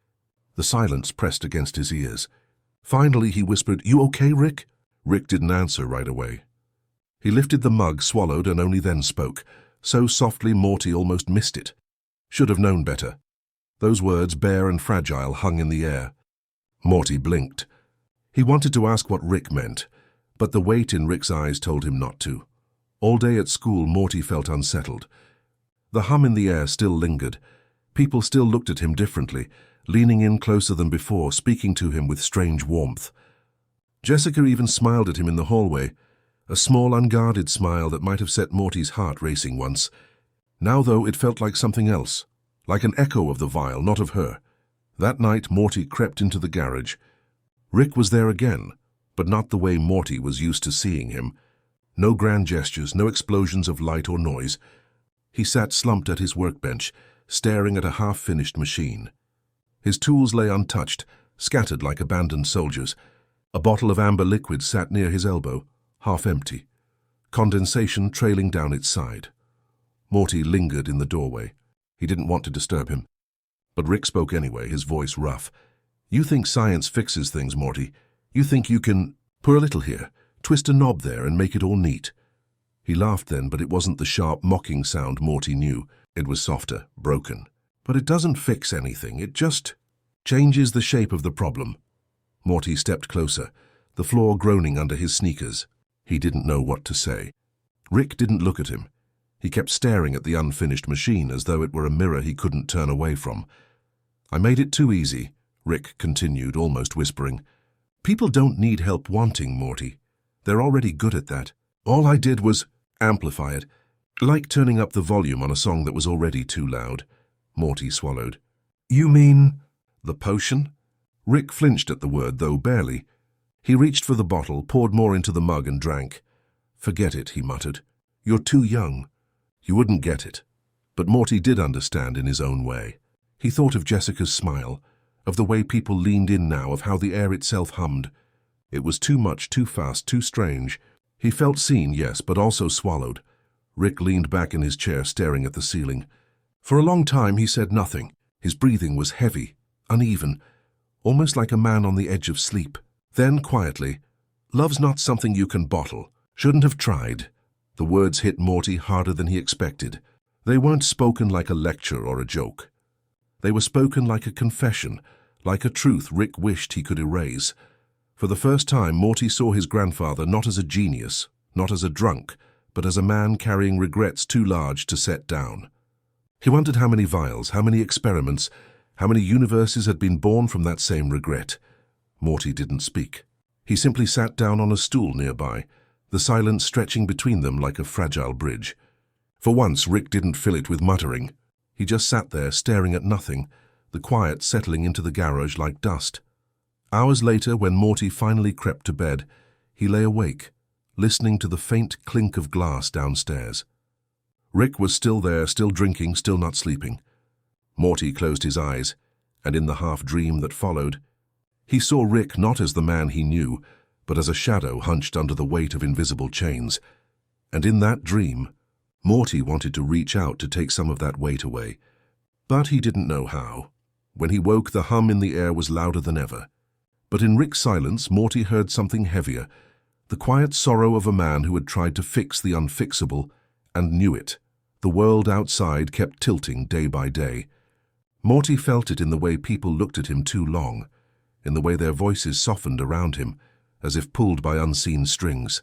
The silence pressed against his ears. Finally he whispered, "You okay, Rick?" Rick didn't answer right away. He lifted the mug, swallowed, and only then spoke, so softly Morty almost missed it. Should have known better. Those words, bare and fragile, hung in the air. Morty blinked. He wanted to ask what Rick meant, but the weight in Rick's eyes told him not to. All day at school, Morty felt unsettled. The hum in the air still lingered. People still looked at him differently, leaning in closer than before, speaking to him with strange warmth. Jessica even smiled at him in the hallway, a small, unguarded smile that might have set Morty's heart racing once. Now, though, it felt like something else, like an echo of the vial, not of her. That night, Morty crept into the garage. Rick was there again, but not the way Morty was used to seeing him. No grand gestures, no explosions of light or noise. He sat slumped at his workbench, staring at a half-finished machine. His tools lay untouched, scattered like abandoned soldiers. A bottle of amber liquid sat near his elbow, half empty, condensation trailing down its side. Morty lingered in the doorway. He didn't want to disturb him. But Rick spoke anyway, his voice rough. "You think science fixes things, Morty. You think you can pour a little here, twist a knob there, and make it all neat." He laughed then, but it wasn't the sharp, mocking sound Morty knew. It was softer, broken. "But it doesn't fix anything. It just changes the shape of the problem." Morty stepped closer, the floor groaning under his sneakers. He didn't know what to say. Rick didn't look at him. He kept staring at the unfinished machine as though it were a mirror he couldn't turn away from. "I made it too easy," Rick continued, almost whispering. "People don't need help wanting, Morty. They're already good at that. All I did was amplify it, like turning up the volume on a song that was already too loud." Morty swallowed. "You mean the potion?" Rick flinched at the word, though barely. He reached for the bottle, poured more into the mug, and drank. "Forget it," he muttered. "You're too young. You wouldn't get it." But Morty did understand in his own way. He thought of Jessica's smile, of the way people leaned in now, of how the air itself hummed. It was too much, too fast, too strange. He felt seen, yes, but also swallowed. Rick leaned back in his chair, staring at the ceiling. For a long time he said nothing. His breathing was heavy, uneven, almost like a man on the edge of sleep. Then, quietly, "Love's not something you can bottle. Shouldn't have tried." The words hit Morty harder than he expected. They weren't spoken like a lecture or a joke. They were spoken like a confession, like a truth Rick wished he could erase. For the first time, Morty saw his grandfather not as a genius, not as a drunk, but as a man carrying regrets too large to set down. He wondered how many vials, how many experiments, how many universes had been born from that same regret. Morty didn't speak. He simply sat down on a stool nearby, the silence stretching between them like a fragile bridge. For once, Rick didn't fill it with muttering. He just sat there, staring at nothing, the quiet settling into the garage like dust. Hours later, when Morty finally crept to bed, he lay awake, listening to the faint clink of glass downstairs. Rick was still there, still drinking, still not sleeping. Morty closed his eyes, and in the half-dream that followed, he saw Rick not as the man he knew, but as a shadow hunched under the weight of invisible chains. And in that dream, Morty wanted to reach out to take some of that weight away. But he didn't know how. When he woke, the hum in the air was louder than ever. But in Rick's silence, Morty heard something heavier, the quiet sorrow of a man who had tried to fix the unfixable and knew it. The world outside kept tilting day by day. Morty felt it in the way people looked at him too long, in the way their voices softened around him, as if pulled by unseen strings.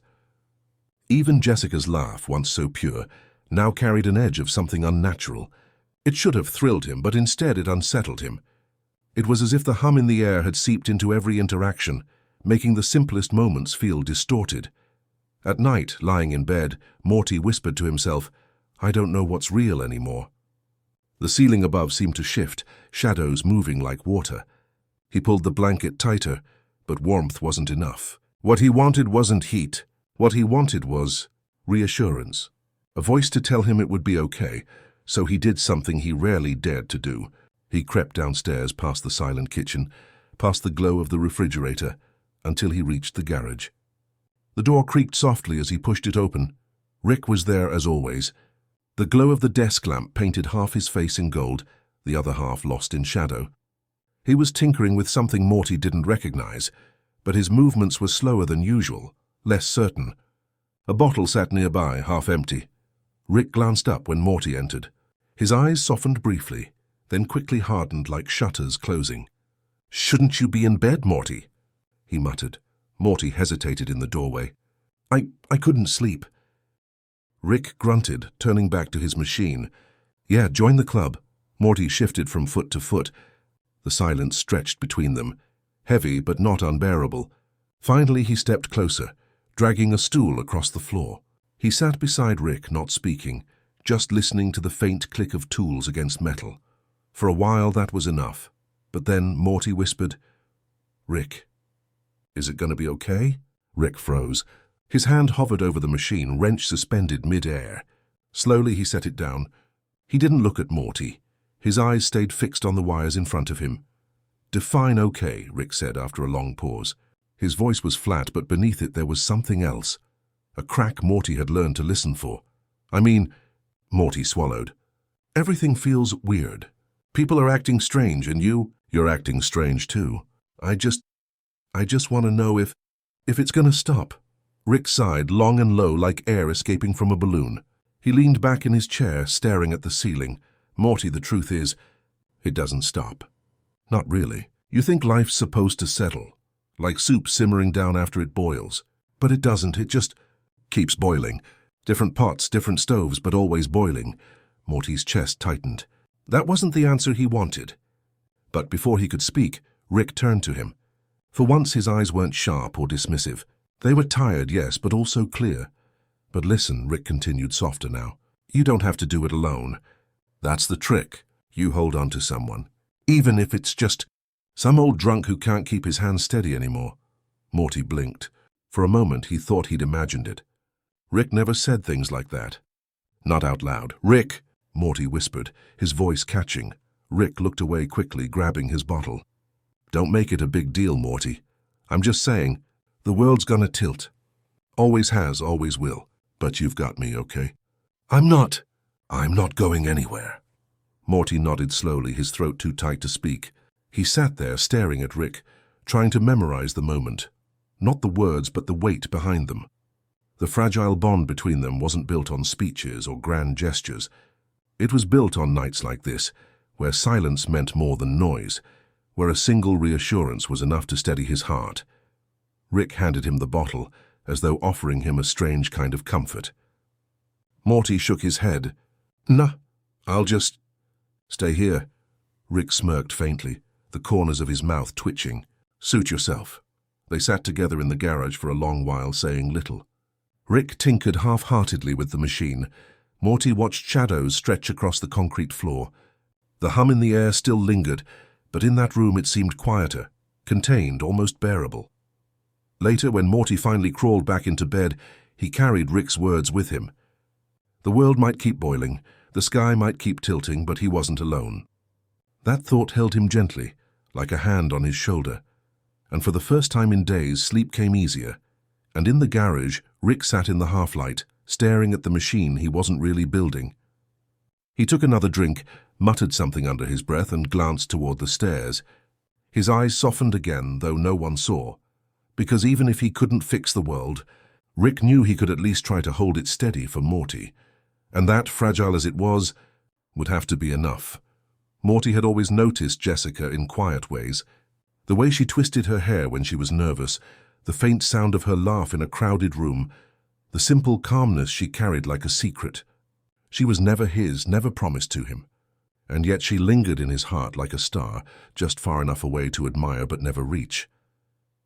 Even Jessica's laugh, once so pure, now carried an edge of something unnatural. It should have thrilled him, but instead it unsettled him. It was as if the hum in the air had seeped into every interaction, making the simplest moments feel distorted. At night, lying in bed, Morty whispered to himself, "I don't know what's real anymore." The ceiling above seemed to shift, shadows moving like water. He pulled the blanket tighter, but warmth wasn't enough. What he wanted wasn't heat. What he wanted was reassurance. A voice to tell him it would be okay, so he did something he rarely dared to do. He crept downstairs past the silent kitchen, past the glow of the refrigerator, until he reached the garage. The door creaked softly as he pushed it open. Rick was there as always. The glow of the desk lamp painted half his face in gold, the other half lost in shadow. He was tinkering with something Morty didn't recognize, but his movements were slower than usual, less certain. A bottle sat nearby, half empty. Rick glanced up when Morty entered. His eyes softened briefly, then quickly hardened like shutters closing. "Shouldn't you be in bed, Morty?" he muttered. Morty hesitated in the doorway. I couldn't sleep." Rick grunted, turning back to his machine. "Yeah, join the club." Morty shifted from foot to foot. The silence stretched between them, heavy but not unbearable. Finally he stepped closer, dragging a stool across the floor. He sat beside Rick, not speaking, just listening to the faint click of tools against metal. For a while that was enough, but then Morty whispered, "Rick, is it going to be okay?" Rick froze. His hand hovered over the machine, wrench suspended mid-air. Slowly he set it down. He didn't look at Morty. His eyes stayed fixed on the wires in front of him. "Define okay," Rick said after a long pause. His voice was flat, but beneath it there was something else. A crack Morty had learned to listen for. Morty swallowed. "Everything feels weird. People are acting strange, and you're acting strange too. I just want to know if it's going to stop." Rick sighed, long and low, like air escaping from a balloon. He leaned back in his chair, staring at the ceiling. "Morty, the truth is, it doesn't stop. Not really. You think life's supposed to settle, like soup simmering down after it boils. But it doesn't. It just keeps boiling. Different pots, different stoves, but always boiling." Morty's chest tightened. That wasn't the answer he wanted. But before he could speak, Rick turned to him. For once his eyes weren't sharp or dismissive. They were tired, yes, but also clear. "But listen," Rick continued, softer now. "You don't have to do it alone. That's the trick. You hold on to someone. Even if it's just some old drunk who can't keep his hands steady anymore." Morty blinked. For a moment he thought he'd imagined it. Rick never said things like that. Not out loud. "Rick!" Morty whispered, his voice catching. Rick looked away quickly, grabbing his bottle. "Don't make it a big deal, Morty. I'm just saying, the world's gonna tilt. Always has, always will. But you've got me, okay?" I'm not going anywhere." Morty nodded slowly, his throat too tight to speak. He sat there, staring at Rick, trying to memorize the moment. Not the words, but the weight behind them. The fragile bond between them wasn't built on speeches or grand gestures. It was built on nights like this, where silence meant more than noise, where a single reassurance was enough to steady his heart. Rick handed him the bottle, as though offering him a strange kind of comfort. Morty shook his head. "Nah, I'll just stay here." Rick smirked faintly, the corners of his mouth twitching. "Suit yourself." They sat together in the garage for a long while, saying little. Rick tinkered half-heartedly with the machine. Morty watched shadows stretch across the concrete floor. The hum in the air still lingered, but in that room it seemed quieter, contained, almost bearable. Later, when Morty finally crawled back into bed, he carried Rick's words with him. The world might keep boiling, the sky might keep tilting, but he wasn't alone. That thought held him gently, like a hand on his shoulder. And for the first time in days, sleep came easier. And in the garage, Rick sat in the half-light, staring at the machine he wasn't really building. He took another drink, muttered something under his breath, and glanced toward the stairs. His eyes softened again, though no one saw. Because even if he couldn't fix the world, Rick knew he could at least try to hold it steady for Morty. And that, fragile as it was, would have to be enough. Morty had always noticed Jessica in quiet ways. The way she twisted her hair when she was nervous, the faint sound of her laugh in a crowded room, the simple calmness she carried like a secret. She was never his, never promised to him. And yet she lingered in his heart like a star, just far enough away to admire but never reach.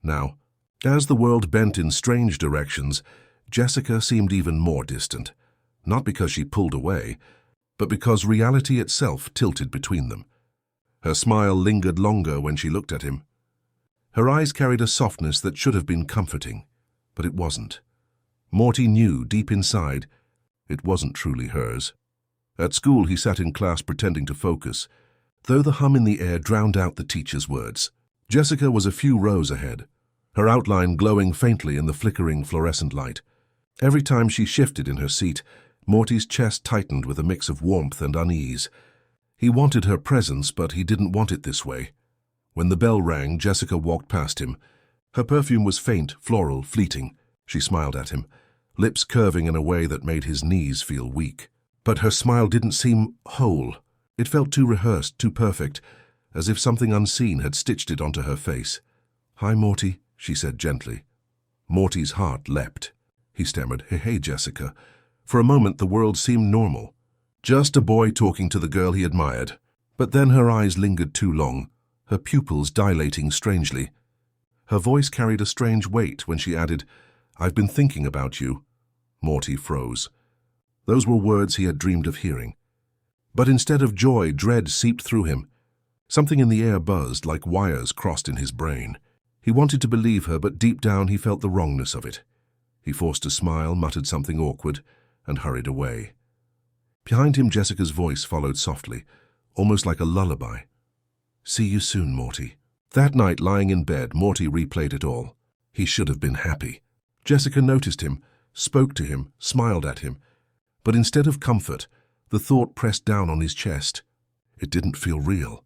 Now, as the world bent in strange directions, Jessica seemed even more distant, not because she pulled away, but because reality itself tilted between them. Her smile lingered longer when she looked at him. Her eyes carried a softness that should have been comforting, but it wasn't. Morty knew, deep inside, it wasn't truly hers. At school, he sat in class pretending to focus, though the hum in the air drowned out the teacher's words. Jessica was a few rows ahead, her outline glowing faintly in the flickering fluorescent light. Every time she shifted in her seat, Morty's chest tightened with a mix of warmth and unease. He wanted her presence, but he didn't want it this way. When the bell rang, Jessica walked past him. Her perfume was faint, floral, fleeting. She smiled at him, lips curving in a way that made his knees feel weak. But her smile didn't seem whole. It felt too rehearsed, too perfect, as if something unseen had stitched it onto her face. "Hi, Morty," she said gently. Morty's heart leapt. He stammered, "Hey, Jessica." For a moment, the world seemed normal. Just a boy talking to the girl he admired. But then her eyes lingered too long, her pupils dilating strangely. Her voice carried a strange weight when she added, "I've been thinking about you." Morty froze. Those were words he had dreamed of hearing. But instead of joy, dread seeped through him. Something in the air buzzed like wires crossed in his brain. He wanted to believe her, but deep down he felt the wrongness of it. He forced a smile, muttered something awkward, and hurried away. Behind him, Jessica's voice followed softly, almost like a lullaby. "See you soon, Morty." That night, lying in bed, Morty replayed it all. He should have been happy. Jessica noticed him, spoke to him, smiled at him. But instead of comfort, the thought pressed down on his chest. It didn't feel real.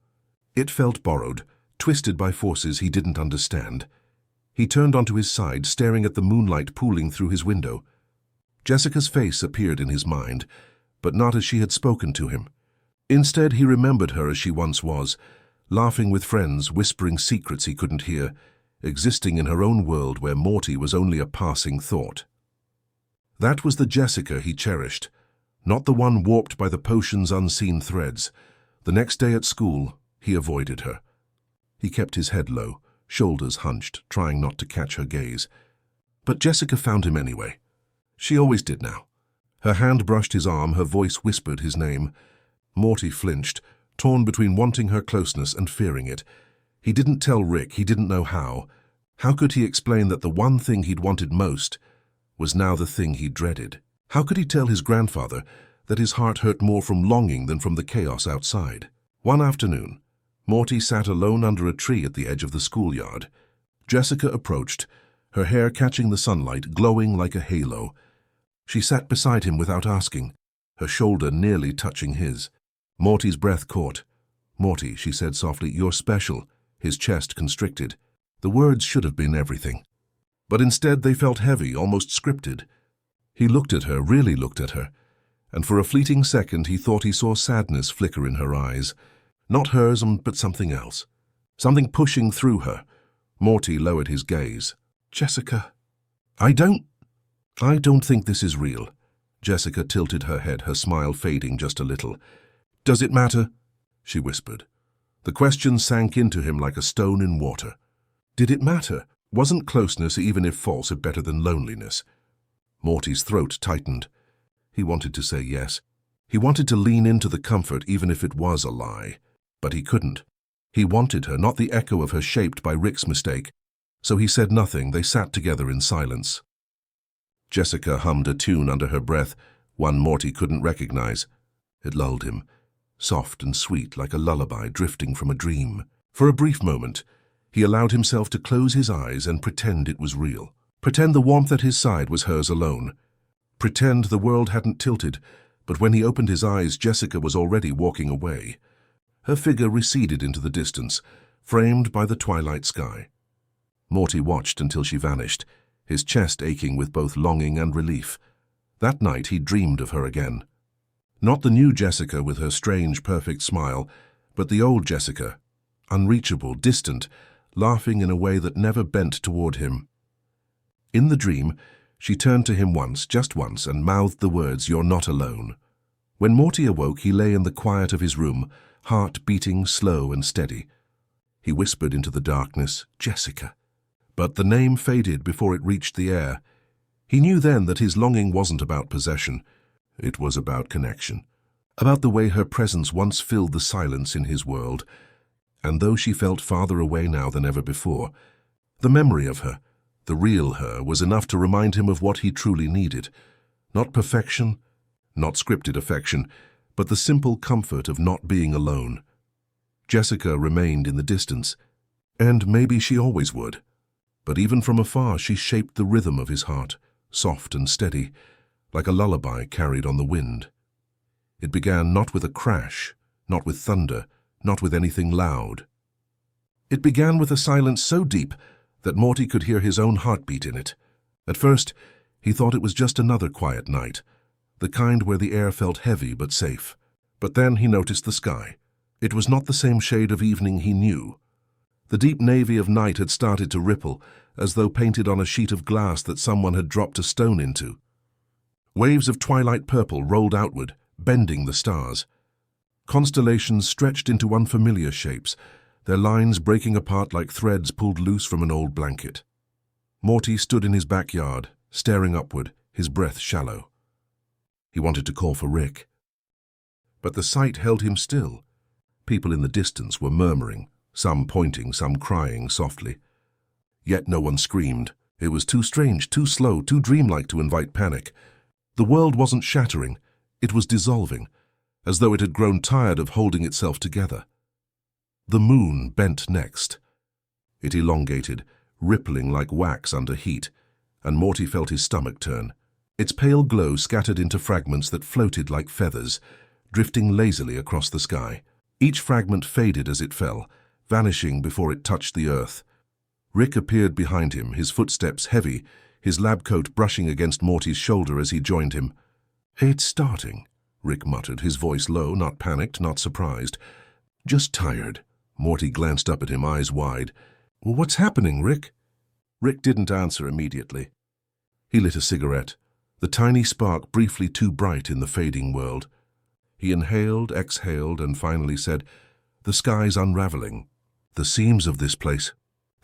It felt borrowed, twisted by forces he didn't understand. He turned onto his side, staring at the moonlight pooling through his window. Jessica's face appeared in his mind, but not as she had spoken to him. Instead, he remembered her as she once was, laughing with friends, whispering secrets he couldn't hear, existing in her own world where Morty was only a passing thought. That was the Jessica he cherished, not the one warped by the potion's unseen threads. The next day at school, he avoided her. He kept his head low, shoulders hunched, trying not to catch her gaze. But Jessica found him anyway. She always did now. Her hand brushed his arm, her voice whispered his name. Morty flinched, torn between wanting her closeness and fearing it. He didn't tell Rick, he didn't know how. How could he explain that the one thing he'd wanted most was now the thing he dreaded? How could he tell his grandfather that his heart hurt more from longing than from the chaos outside? One afternoon, Morty sat alone under a tree at the edge of the schoolyard. Jessica approached, her hair catching the sunlight, glowing like a halo. She sat beside him without asking, her shoulder nearly touching his. Morty's breath caught. "Morty," she said softly, "you're special." His chest constricted. The words should have been everything. But instead they felt heavy, almost scripted. He looked at her, really looked at her, and for a fleeting second he thought he saw sadness flicker in her eyes. Not hers, but something else. Something pushing through her. Morty lowered his gaze. "Jessica, I don't think this is real." Jessica tilted her head, her smile fading just a little. "Does it matter?" she whispered. The question sank into him like a stone in water. Did it matter? Wasn't closeness, even if false, better than loneliness? Morty's throat tightened. He wanted to say yes. He wanted to lean into the comfort, even if it was a lie. But he couldn't. He wanted her, not the echo of her shaped by Rick's mistake. So he said nothing. They sat together in silence. Jessica hummed a tune under her breath, one Morty couldn't recognize. It lulled him, soft and sweet like a lullaby drifting from a dream. For a brief moment, he allowed himself to close his eyes and pretend it was real. Pretend the warmth at his side was hers alone. Pretend the world hadn't tilted, but when he opened his eyes, Jessica was already walking away. Her figure receded into the distance, framed by the twilight sky. Morty watched until she vanished, his chest aching with both longing and relief. That night he dreamed of her again. Not the new Jessica with her strange, perfect smile, but the old Jessica, unreachable, distant, laughing in a way that never bent toward him. In the dream, she turned to him once, just once, and mouthed the words, "You're not alone." When Morty awoke, he lay in the quiet of his room, heart beating slow and steady. He whispered into the darkness, "Jessica." But the name faded before it reached the air. He knew then that his longing wasn't about possession. It was about connection. About the way her presence once filled the silence in his world. And though she felt farther away now than ever before, The memory of her, the real her, was enough to remind him of what he truly needed. Not perfection, not scripted affection, but the simple comfort of not being alone. Jessica remained in the distance, and maybe she always would. But even from afar she shaped the rhythm of his heart, soft and steady, like a lullaby carried on the wind. It began not with a crash, not with thunder, not with anything loud. It began with a silence so deep that Morty could hear his own heartbeat in it. At first, he thought it was just another quiet night, the kind where the air felt heavy but safe. But then he noticed the sky. It was not the same shade of evening he knew. The deep navy of night had started to ripple, as though painted on a sheet of glass that someone had dropped a stone into. Waves of twilight purple rolled outward, bending the stars. Constellations stretched into unfamiliar shapes, their lines breaking apart like threads pulled loose from an old blanket. Morty stood in his backyard, staring upward, his breath shallow. He wanted to call for Rick. But the sight held him still. People in the distance were murmuring, some pointing, some crying softly. Yet no one screamed. It was too strange, too slow, too dreamlike to invite panic. The world wasn't shattering, it was dissolving, as though it had grown tired of holding itself together. The moon bent next. It elongated, rippling like wax under heat, and Morty felt his stomach turn. Its pale glow scattered into fragments that floated like feathers, drifting lazily across the sky. Each fragment faded as it fell, vanishing before it touched the earth. Rick appeared behind him, his footsteps heavy, his lab coat brushing against Morty's shoulder as he joined him. "It's starting," Rick muttered, his voice low, not panicked, not surprised. "Just tired." Morty glanced up at him, eyes wide. "What's happening, Rick?" Rick didn't answer immediately. He lit a cigarette, the tiny spark briefly too bright in the fading world. He inhaled, exhaled, and finally said, "The sky's unraveling. The seams of this place,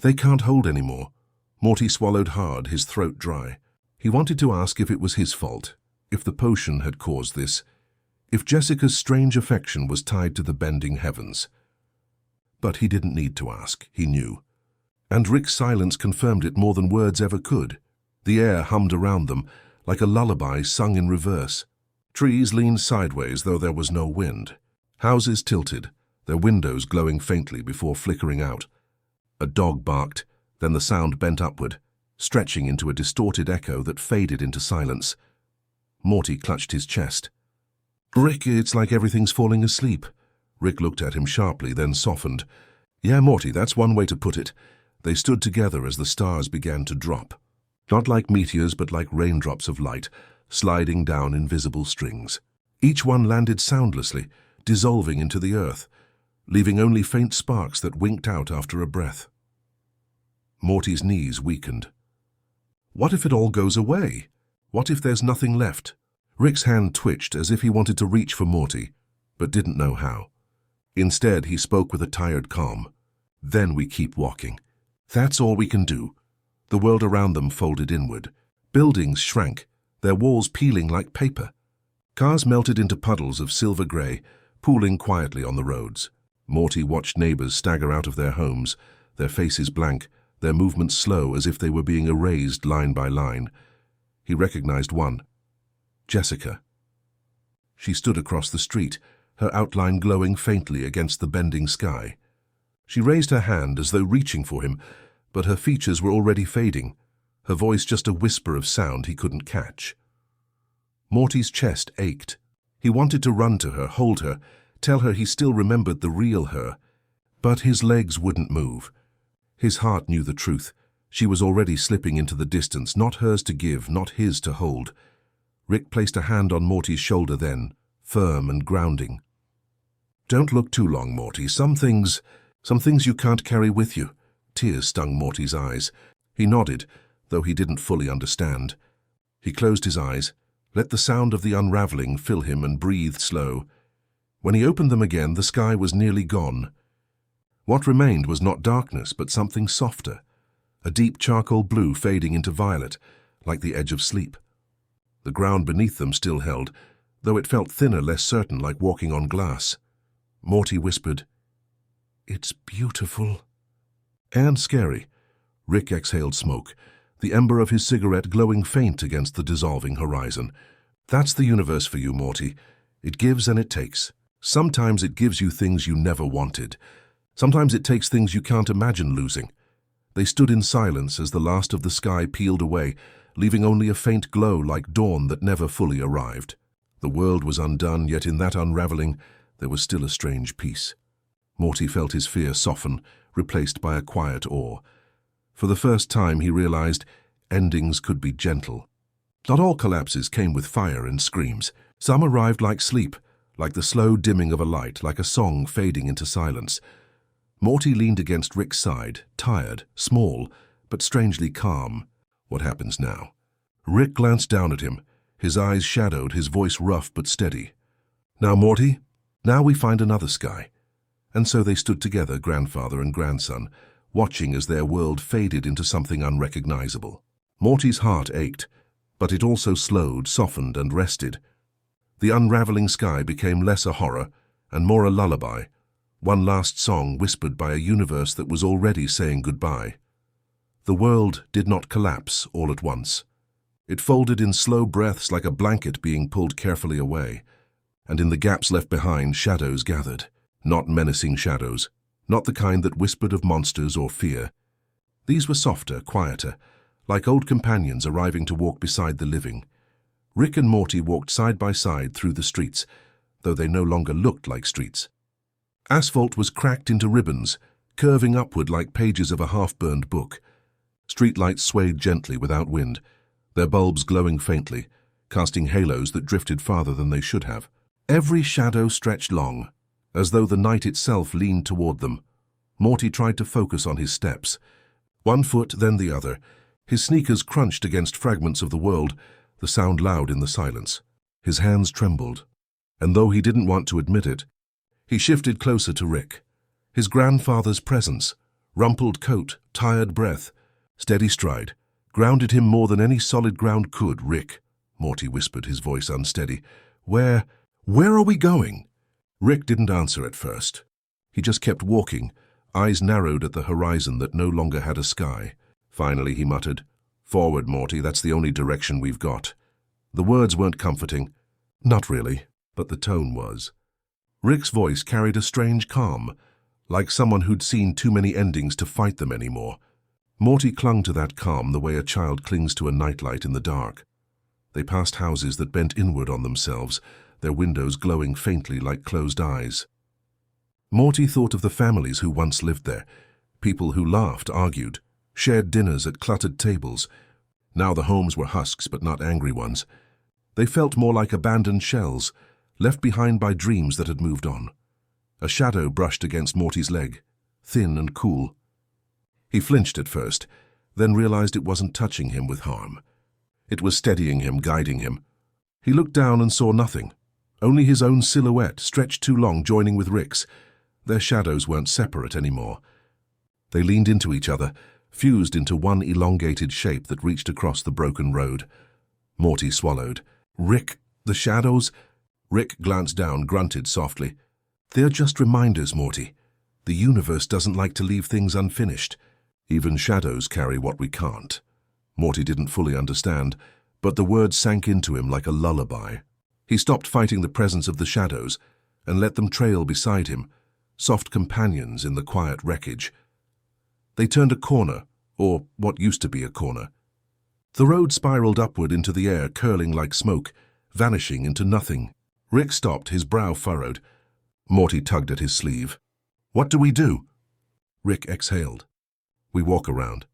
they can't hold anymore." Morty swallowed hard, his throat dry. He wanted to ask if it was his fault, if the potion had caused this, if Jessica's strange affection was tied to the bending heavens. But he didn't need to ask, he knew. And Rick's silence confirmed it more than words ever could. The air hummed around them, like a lullaby sung in reverse. Trees leaned sideways, though there was no wind. Houses tilted, their windows glowing faintly before flickering out. A dog barked, then the sound bent upward, stretching into a distorted echo that faded into silence. Morty clutched his chest. "Rick, it's like everything's falling asleep." Rick looked at him sharply, then softened. "Yeah, Morty, that's one way to put it." They stood together as the stars began to drop. Not like meteors, but like raindrops of light, sliding down invisible strings. Each one landed soundlessly, dissolving into the earth, leaving only faint sparks that winked out after a breath. Morty's knees weakened. What if it all goes away? What if there's nothing left? Rick's hand twitched as if he wanted to reach for Morty, but didn't know how. Instead, he spoke with a tired calm. "Then we keep walking. That's all we can do." The world around them folded inward. Buildings shrank, their walls peeling like paper. Cars melted into puddles of silver grey, pooling quietly on the roads. Morty watched neighbors stagger out of their homes, their faces blank, their movements slow as if they were being erased line by line. He recognized one. Jessica. She stood across the street, her outline glowing faintly against the bending sky. She raised her hand as though reaching for him, but her features were already fading, her voice just a whisper of sound he couldn't catch. Morty's chest ached. He wanted to run to her, hold her, tell her he still remembered the real her, but his legs wouldn't move. His heart knew the truth. She was already slipping into the distance, not hers to give, not his to hold. Rick placed a hand on Morty's shoulder then, firm and grounding. "Don't look too long, Morty. Some things you can't carry with you." Tears stung Morty's eyes. He nodded, though he didn't fully understand. He closed his eyes, let the sound of the unraveling fill him, and breathed slow. When he opened them again, the sky was nearly gone. What remained was not darkness, but something softer, a deep charcoal blue fading into violet, like the edge of sleep. The ground beneath them still held, though it felt thinner, less certain, like walking on glass. Morty whispered, "It's beautiful." And scary. Rick exhaled smoke, the ember of his cigarette glowing faint against the dissolving horizon. That's the universe for you, Morty. It gives and it takes. Sometimes it gives you things you never wanted. Sometimes it takes things you can't imagine losing. They stood in silence as the last of the sky peeled away, leaving only a faint glow like dawn that never fully arrived. The world was undone, yet in that unraveling, there was still a strange peace. Morty felt his fear soften, replaced by a quiet awe. For the first time he realized endings could be gentle. Not all collapses came with fire and screams. Some arrived like sleep, like the slow dimming of a light, like a song fading into silence. Morty leaned against Rick's side, tired, small, but strangely calm. What happens now? Rick glanced down at him, his eyes shadowed, his voice rough but steady. Now, Morty, now we find another sky. And so they stood together, grandfather and grandson, watching as their world faded into something unrecognizable. Morty's heart ached, but it also slowed, softened, and rested. The unraveling sky became less a horror and more a lullaby, one last song whispered by a universe that was already saying goodbye. The world did not collapse all at once. It folded in slow breaths like a blanket being pulled carefully away, and in the gaps left behind, shadows gathered. Not menacing shadows, not the kind that whispered of monsters or fear. These were softer, quieter, like old companions arriving to walk beside the living. Rick and Morty walked side by side through the streets, though they no longer looked like streets. Asphalt was cracked into ribbons, curving upward like pages of a half-burned book. Streetlights swayed gently without wind, their bulbs glowing faintly, casting halos that drifted farther than they should have. Every shadow stretched long, as though the night itself leaned toward them. Morty tried to focus on his steps. One foot, then the other. His sneakers crunched against fragments of the world, the sound loud in the silence. His hands trembled, and though he didn't want to admit it, he shifted closer to Rick. His grandfather's presence, rumpled coat, tired breath, steady stride, grounded him more than any solid ground could. Rick, Morty whispered, his voice unsteady. Where are we going? Rick didn't answer at first. He just kept walking, eyes narrowed at the horizon that no longer had a sky. Finally he muttered, "Forward, Morty, that's the only direction we've got." The words weren't comforting. Not really, but the tone was. Rick's voice carried a strange calm, like someone who'd seen too many endings to fight them anymore. Morty clung to that calm the way a child clings to a nightlight in the dark. They passed houses that bent inward on themselves, their windows glowing faintly like closed eyes. Morty thought of the families who once lived there, people who laughed, argued, shared dinners at cluttered tables. Now the homes were husks but not angry ones. They felt more like abandoned shells, left behind by dreams that had moved on. A shadow brushed against Morty's leg, thin and cool. He flinched at first, then realized it wasn't touching him with harm. It was steadying him, guiding him. He looked down and saw nothing. Only his own silhouette, stretched too long, joining with Rick's. Their shadows weren't separate anymore. They leaned into each other, fused into one elongated shape that reached across the broken road. Morty swallowed. "Rick, the shadows?" Rick glanced down, grunted softly. "They're just reminders, Morty. The universe doesn't like to leave things unfinished. Even shadows carry what we can't." Morty didn't fully understand, but the words sank into him like a lullaby. He stopped fighting the presence of the shadows and let them trail beside him, soft companions in the quiet wreckage. They turned a corner, or what used to be a corner. The road spiraled upward into the air, curling like smoke, vanishing into nothing. Rick stopped, his brow furrowed. Morty tugged at his sleeve. "What do we do?" Rick exhaled. "We walk around."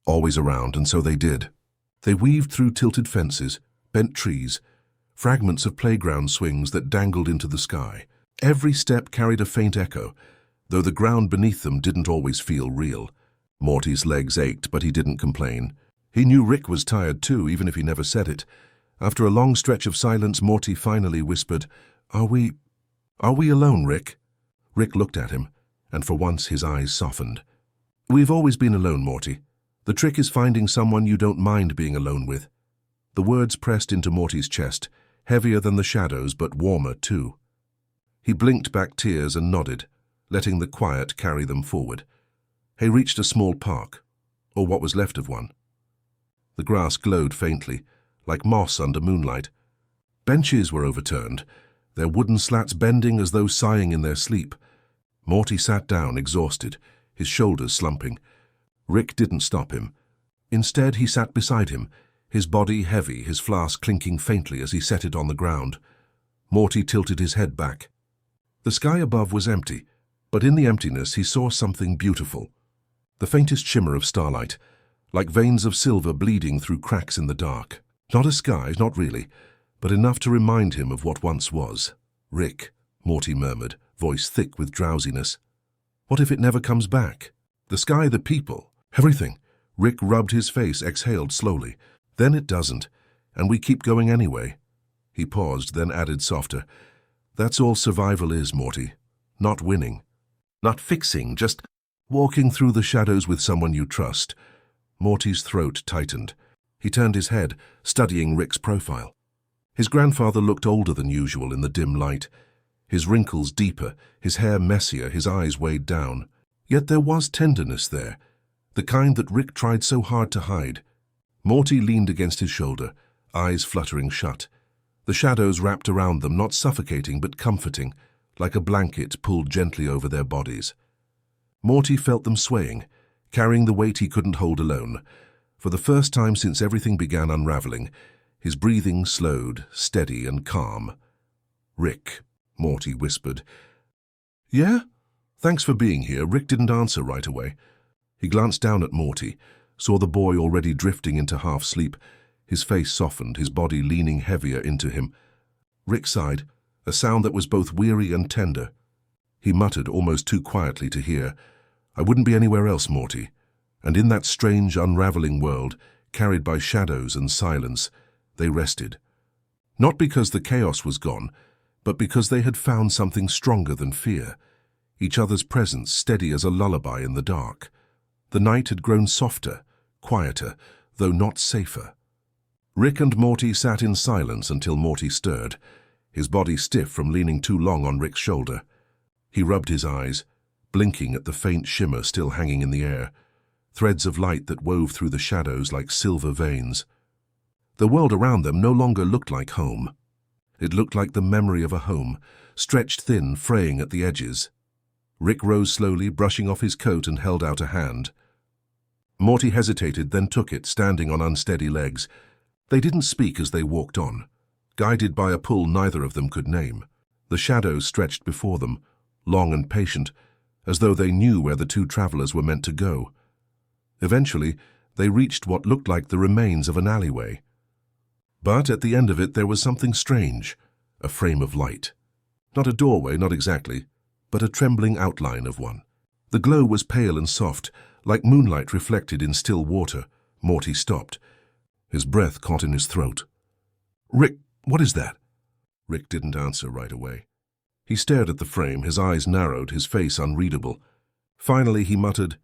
Always around, and so they did. They weaved through tilted fences, bent trees, fragments of playground swings that dangled into the sky. Every step carried a faint echo, though the ground beneath them didn't always feel real. Morty's legs ached, but he didn't complain. He knew Rick was tired too, even if he never said it. After a long stretch of silence, Morty finally whispered, Are we alone, Rick?" Rick looked at him, and for once his eyes softened. "We've always been alone, Morty. The trick is finding someone you don't mind being alone with." The words pressed into Morty's chest, heavier than the shadows, but warmer too. He blinked back tears and nodded, letting the quiet carry them forward. He reached a small park. or what was left of one. The grass glowed faintly, like moss under moonlight. Benches were overturned, their wooden slats bending as though sighing in their sleep. Morty sat down, exhausted, his shoulders slumping. Rick didn't stop him. Instead, he sat beside him, his body heavy, his flask clinking faintly as he set it on the ground. Morty tilted his head back. The sky above was empty, but in the emptiness he saw something beautiful. The faintest shimmer of starlight, like veins of silver bleeding through cracks in the dark. Not a sky, not really, but enough to remind him of what once was. Rick, Morty murmured, voice thick with drowsiness. What if it never comes back? The sky, the people, everything. Rick rubbed his face, exhaled slowly. Then it doesn't, and we keep going anyway. He paused, then added softer. That's all survival is, Morty. Not winning. Not fixing, just walking through the shadows with someone you trust. Morty's throat tightened. He turned his head, studying Rick's profile. His grandfather looked older than usual in the dim light. His wrinkles deeper, his hair messier, his eyes weighed down. Yet there was tenderness there, the kind that Rick tried so hard to hide. Morty leaned against his shoulder, eyes fluttering shut. The shadows wrapped around them, not suffocating but comforting, like a blanket pulled gently over their bodies. Morty felt them swaying, carrying the weight he couldn't hold alone. For the first time since everything began unraveling, his breathing slowed, steady and calm. Rick, Morty whispered. Yeah? Thanks for being here. Rick didn't answer right away. He glanced down at Morty, saw the boy already drifting into half-sleep, his face softened, his body leaning heavier into him. Rick sighed, a sound that was both weary and tender. He muttered, almost too quietly to hear, I wouldn't be anywhere else, Morty. And in that strange, unraveling world, carried by shadows and silence, they rested. Not because the chaos was gone, but because they had found something stronger than fear. Each other's presence steady as a lullaby in the dark. The night had grown softer, quieter, though not safer. Rick and Morty sat in silence until Morty stirred, his body stiff from leaning too long on Rick's shoulder. He rubbed his eyes, blinking at the faint shimmer still hanging in the air, threads of light that wove through the shadows like silver veins. The world around them no longer looked like home. It looked like the memory of a home, stretched thin, fraying at the edges. Rick rose slowly, brushing off his coat, and held out a hand. Morty hesitated, then took it, standing on unsteady legs. They didn't speak as they walked on, guided by a pull neither of them could name. The shadows stretched before them, long and patient, as though they knew where the two travelers were meant to go. Eventually, they reached what looked like the remains of an alleyway. But at the end of it there was something strange, a frame of light. Not a doorway, not exactly, but a trembling outline of one. The glow was pale and soft, like moonlight reflected in still water. Morty stopped. His breath caught in his throat. Rick, what is that? Rick didn't answer right away. He stared at the frame, his eyes narrowed, his face unreadable. Finally he muttered,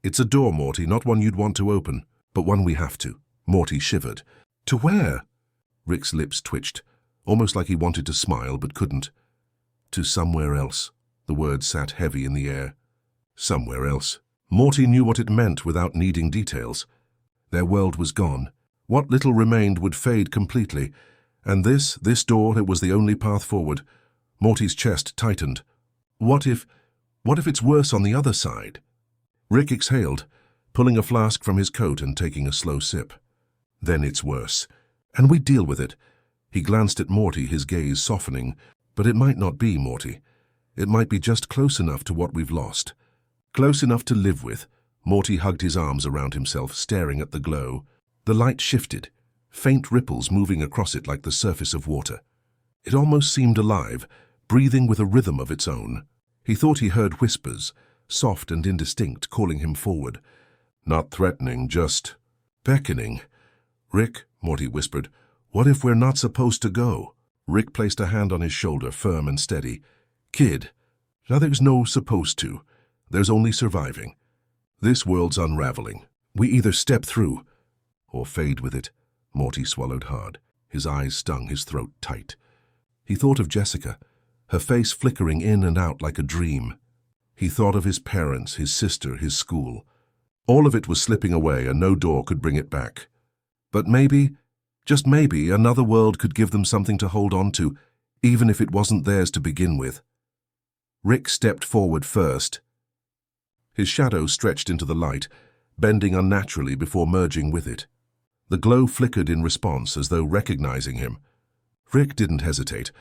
It's a door, Morty, not one you'd want to open, but one we have to. Morty shivered. To where? Rick's lips twitched, almost like he wanted to smile but couldn't. To somewhere else. The words sat heavy in the air. Somewhere else. Morty knew what it meant without needing details. Their world was gone. What little remained would fade completely, and this door, it was the only path forward. Morty's chest tightened. What if it's worse on the other side? Rick exhaled, pulling a flask from his coat and taking a slow sip. Then it's worse, and we deal with it. He glanced at Morty, his gaze softening. But it might not be, Morty. It might be just close enough to what we've lost. Close enough to live with. Morty hugged his arms around himself, staring at the glow. The light shifted, faint ripples moving across it like the surface of water. It almost seemed alive, breathing with a rhythm of its own. He thought he heard whispers, soft and indistinct, calling him forward. Not threatening, just beckoning. Rick, Morty whispered, what if we're not supposed to go? Rick placed a hand on his shoulder, firm and steady. Kid, now there's no supposed to. There's only surviving. This world's unraveling. We either step through or fade with it. Morty swallowed hard. His eyes stung, his throat tight. He thought of Jessica, her face flickering in and out like a dream. He thought of his parents, his sister, his school. All of it was slipping away and no door could bring it back. But maybe, just maybe, another world could give them something to hold on to, even if it wasn't theirs to begin with. Rick stepped forward first. His shadow stretched into the light, bending unnaturally before merging with it. The glow flickered in response as though recognizing him. Rick didn't hesitate,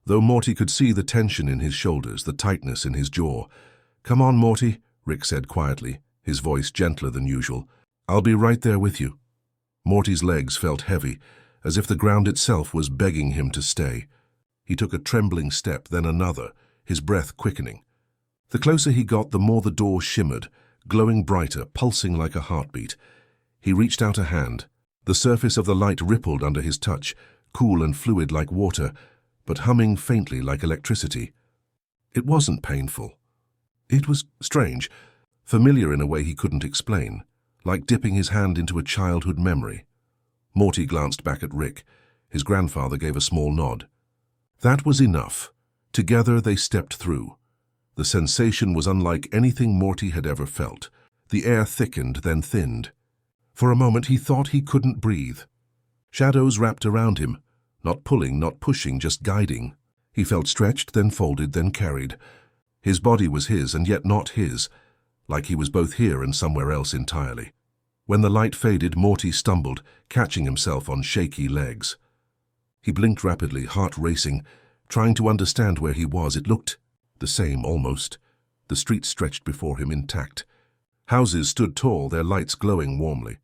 though Morty could see the tension in his shoulders, the tightness in his jaw. "Come on, Morty," Rick said quietly, his voice gentler than usual. "I'll be right there with you." Morty's legs felt heavy, as if the ground itself was begging him to stay. He took a trembling step, then another, his breath quickening. The closer he got, the more the door shimmered, glowing brighter, pulsing like a heartbeat. He reached out a hand. The surface of the light rippled under his touch, cool and fluid like water, but humming faintly like electricity. It wasn't painful. It was strange, familiar in a way he couldn't explain, like dipping his hand into a childhood memory. Morty glanced back at Rick. His grandfather gave a small nod. That was enough. Together they stepped through. The sensation was unlike anything Morty had ever felt. The air thickened, then thinned. For a moment he thought he couldn't breathe. Shadows wrapped around him, not pulling, not pushing, just guiding. He felt stretched, then folded, then carried. His body was his, and yet not his, like he was both here and somewhere else entirely. When the light faded, Morty stumbled, catching himself on shaky legs. He blinked rapidly, heart racing, trying to understand where he was. It looked the same, almost. The street stretched before him intact. Houses stood tall, their lights glowing warmly.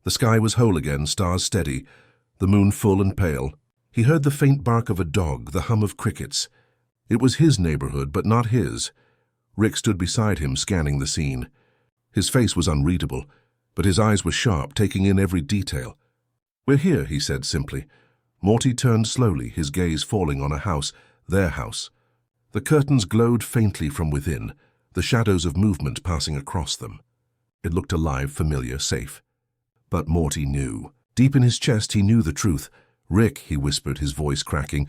The sky was whole again, stars steady, the moon full and pale. He heard the faint bark of a dog, the hum of crickets. It was his neighborhood, but not his. Rick stood beside him, scanning the scene. His face was unreadable, but his eyes were sharp, taking in every detail. "We're here," he said simply. Morty turned slowly, his gaze falling on a house, their house. The curtains glowed faintly from within, the shadows of movement passing across them. It looked alive, familiar, safe. But Morty knew. Deep in his chest he knew the truth. "Rick," he whispered, his voice cracking,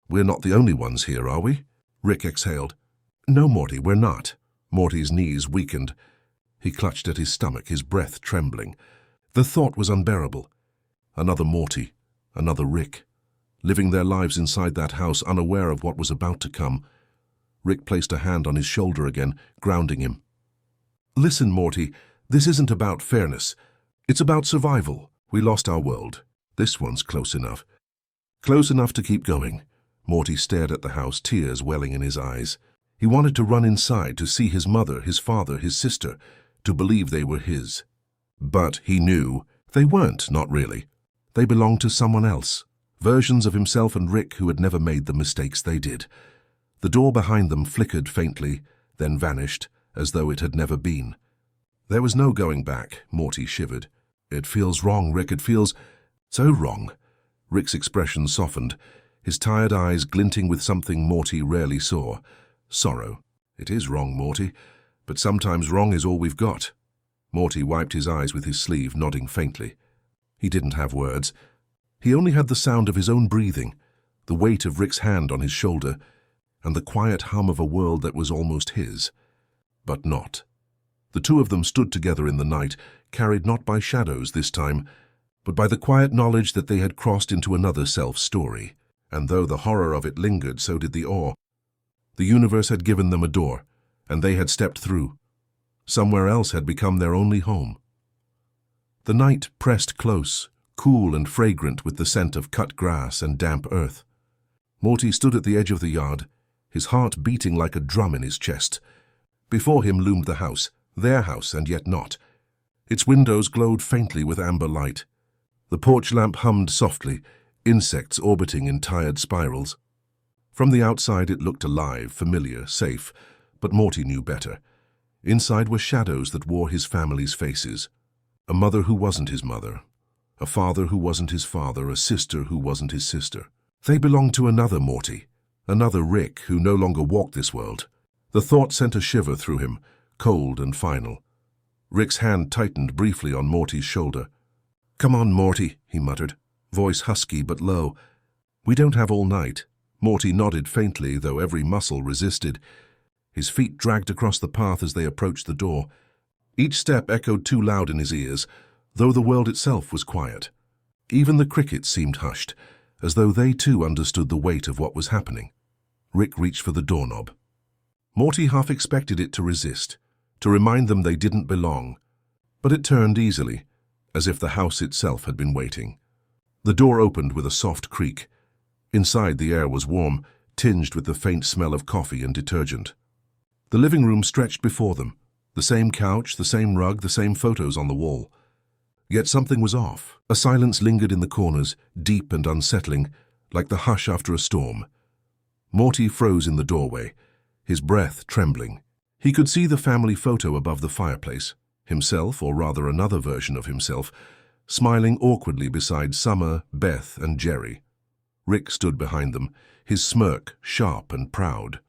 We're not the only ones here, are we?" Rick exhaled. "No, Morty, we're not." Morty's knees weakened. He clutched at his stomach, his breath trembling. The thought was unbearable. Another Morty, another Rick, living their lives inside that house, unaware of what was about to come. Rick placed a hand on his shoulder again, grounding him. "Listen, Morty, this isn't about fairness. It's about survival. We lost our world. This one's close enough. Close enough to keep going." Morty stared at the house, tears welling in his eyes. He wanted to run inside, to see his mother, his father, his sister, to believe they were his. But he knew they weren't, not really. They belonged to someone else, versions of himself and Rick who had never made the mistakes they did. The door behind them flickered faintly, then vanished, as though it had never been. There was no going back, Morty shivered. "It feels wrong, Rick, it feels so wrong." Rick's expression softened, his tired eyes glinting with something Morty rarely saw. Sorrow. "It is wrong, Morty, but sometimes wrong is all we've got." Morty wiped his eyes with his sleeve, nodding faintly. He didn't have words. He only had the sound of his own breathing, the weight of Rick's hand on his shoulder, and the quiet hum of a world that was almost his. But not. The two of them stood together in the night, carried not by shadows this time, but by the quiet knowledge that they had crossed into another self-story. And though the horror of it lingered, so did the awe. The universe had given them a door, and they had stepped through. Somewhere else had become their only home. The night pressed close, cool and fragrant with the scent of cut grass and damp earth. Morty stood at the edge of the yard, his heart beating like a drum in his chest. Before him loomed the house, their house and yet not. Its windows glowed faintly with amber light. The porch lamp hummed softly, insects orbiting in tired spirals. From the outside it looked alive, familiar, safe, but Morty knew better. Inside were shadows that wore his family's faces. A mother who wasn't his mother, a father who wasn't his father, a sister who wasn't his sister. They belonged to another Morty, another Rick who no longer walked this world. The thought sent a shiver through him, cold and final. Rick's hand tightened briefly on Morty's shoulder. "Come on, Morty," he muttered, voice husky but low. "We don't have all night." Morty nodded faintly, though every muscle resisted. His feet dragged across the path as they approached the door. Each step echoed too loud in his ears, though the world itself was quiet. Even the crickets seemed hushed, as though they too understood the weight of what was happening. Rick reached for the doorknob. Morty half expected it to resist, to remind them they didn't belong, but it turned easily, as if the house itself had been waiting. The door opened with a soft creak. Inside, the air was warm, tinged with the faint smell of coffee and detergent. The living room stretched before them, the same couch, the same rug, the same photos on the wall. Yet something was off. A silence lingered in the corners, deep and unsettling, like the hush after a storm. Morty froze in the doorway, his breath trembling. He could see the family photo above the fireplace, himself, or rather another version of himself, smiling awkwardly beside Summer, Beth, and Jerry. Rick stood behind them, his smirk sharp and proud.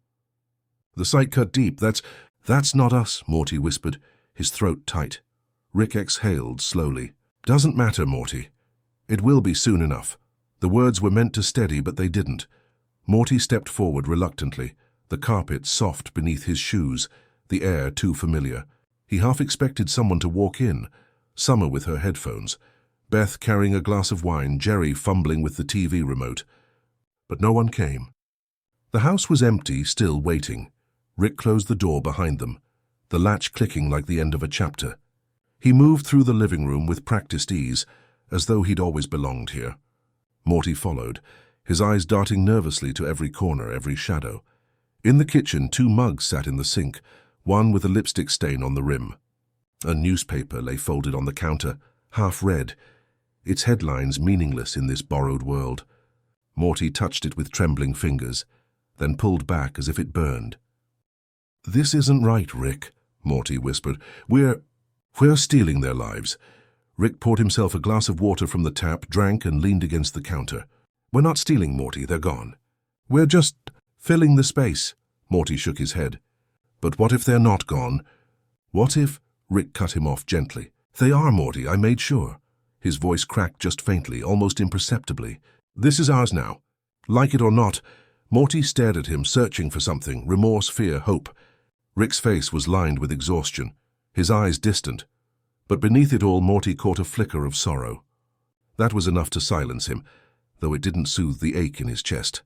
The sight cut deep. That's not us, Morty whispered, his throat tight. Rick exhaled slowly. Doesn't matter, Morty. It will be soon enough. The words were meant to steady, but they didn't. Morty stepped forward reluctantly, the carpet soft beneath his shoes, the air too familiar. He half expected someone to walk in, Summer with her headphones, Beth carrying a glass of wine, Jerry fumbling with the TV remote. But no one came. The house was empty, still waiting. Rick closed the door behind them, the latch clicking like the end of a chapter. He moved through the living room with practiced ease, as though he'd always belonged here. Morty followed, his eyes darting nervously to every corner, every shadow. In the kitchen, 2 mugs sat in the sink, one with a lipstick stain on the rim. A newspaper lay folded on the counter, half read, its headlines meaningless in this borrowed world. Morty touched it with trembling fingers, then pulled back as if it burned. "This isn't right, Rick," Morty whispered. We're stealing their lives." Rick poured himself a glass of water from the tap, drank, and leaned against the counter. "We're not stealing, Morty, they're gone. We're just filling the space." Morty shook his head. "But what if they're not gone? What if—" Rick cut him off gently. "They are, Morty, I made sure." His voice cracked just faintly, almost imperceptibly. "This is ours now. Like it or not." Morty stared at him, searching for something, remorse, fear, hope. Rick's face was lined with exhaustion, his eyes distant. But beneath it all, Morty caught a flicker of sorrow. That was enough to silence him, though it didn't soothe the ache in his chest.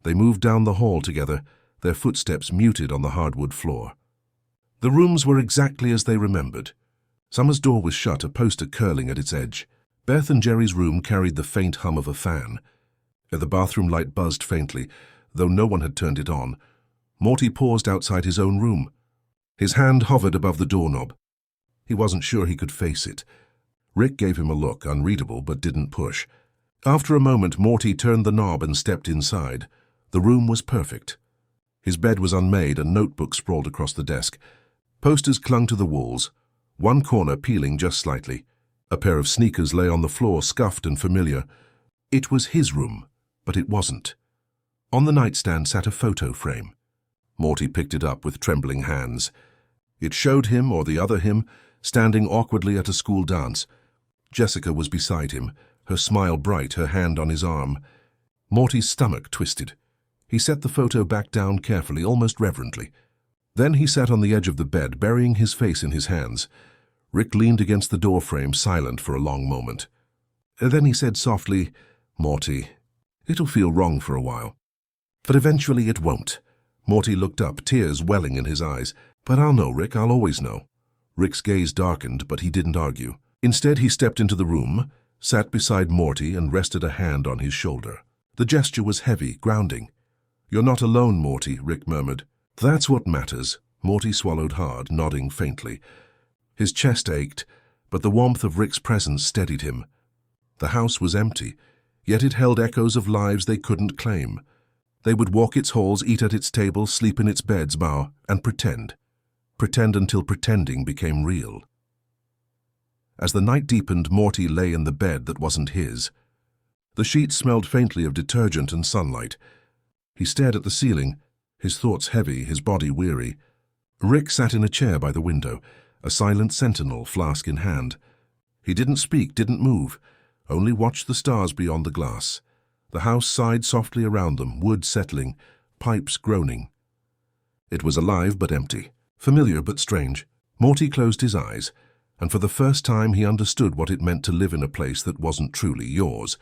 They moved down the hall together, their footsteps muted on the hardwood floor. The rooms were exactly as they remembered. Summer's door was shut, a poster curling at its edge. Beth and Jerry's room carried the faint hum of a fan. The bathroom light buzzed faintly, though no one had turned it on. Morty paused outside his own room. His hand hovered above the doorknob. He wasn't sure he could face it. Rick gave him a look, unreadable, but didn't push. After a moment, Morty turned the knob and stepped inside. The room was perfect. His bed was unmade, a notebook sprawled across the desk. Posters clung to the walls, one corner peeling just slightly. A pair of sneakers lay on the floor, scuffed and familiar. It was his room, but it wasn't. On the nightstand sat a photo frame. Morty picked it up with trembling hands. It showed him, or the other him, standing awkwardly at a school dance. Jessica was beside him, her smile bright, her hand on his arm. Morty's stomach twisted. He set the photo back down carefully, almost reverently. Then he sat on the edge of the bed, burying his face in his hands. Rick leaned against the doorframe, silent for a long moment. Then he said softly, "Morty, it'll feel wrong for a while. But eventually it won't." Morty looked up, tears welling in his eyes. "But I'll know, Rick, I'll always know." Rick's gaze darkened, but he didn't argue. Instead, he stepped into the room, sat beside Morty, and rested a hand on his shoulder. The gesture was heavy, grounding. "You're not alone, Morty," Rick murmured. "That's what matters." Morty swallowed hard, nodding faintly. His chest ached, but the warmth of Rick's presence steadied him. The house was empty, yet it held echoes of lives they couldn't claim. They would walk its halls, eat at its table, sleep in its beds, and pretend. Pretend until pretending became real. As the night deepened, Morty lay in the bed that wasn't his. The sheets smelled faintly of detergent and sunlight. He stared at the ceiling, his thoughts heavy, his body weary. Rick sat in a chair by the window, a silent sentinel, flask in hand. He didn't speak, didn't move, only watched the stars beyond the glass. The house sighed softly around them, wood settling, pipes groaning. It was alive but empty, familiar but strange. Morty closed his eyes, and for the first time he understood what it meant to live in a place that wasn't truly yours.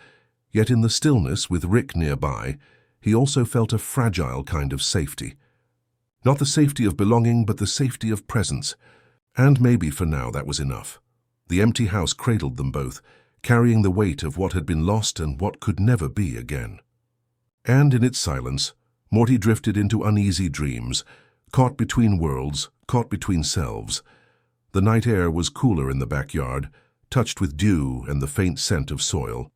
Yet in the stillness, with Rick nearby, he also felt a fragile kind of safety. Not the safety of belonging, but the safety of presence. And maybe for now that was enough. The empty house cradled them both, carrying the weight of what had been lost and what could never be again. And in its silence, Morty drifted into uneasy dreams, caught between worlds, caught between selves. The night air was cooler in the backyard, touched with dew and the faint scent of soil.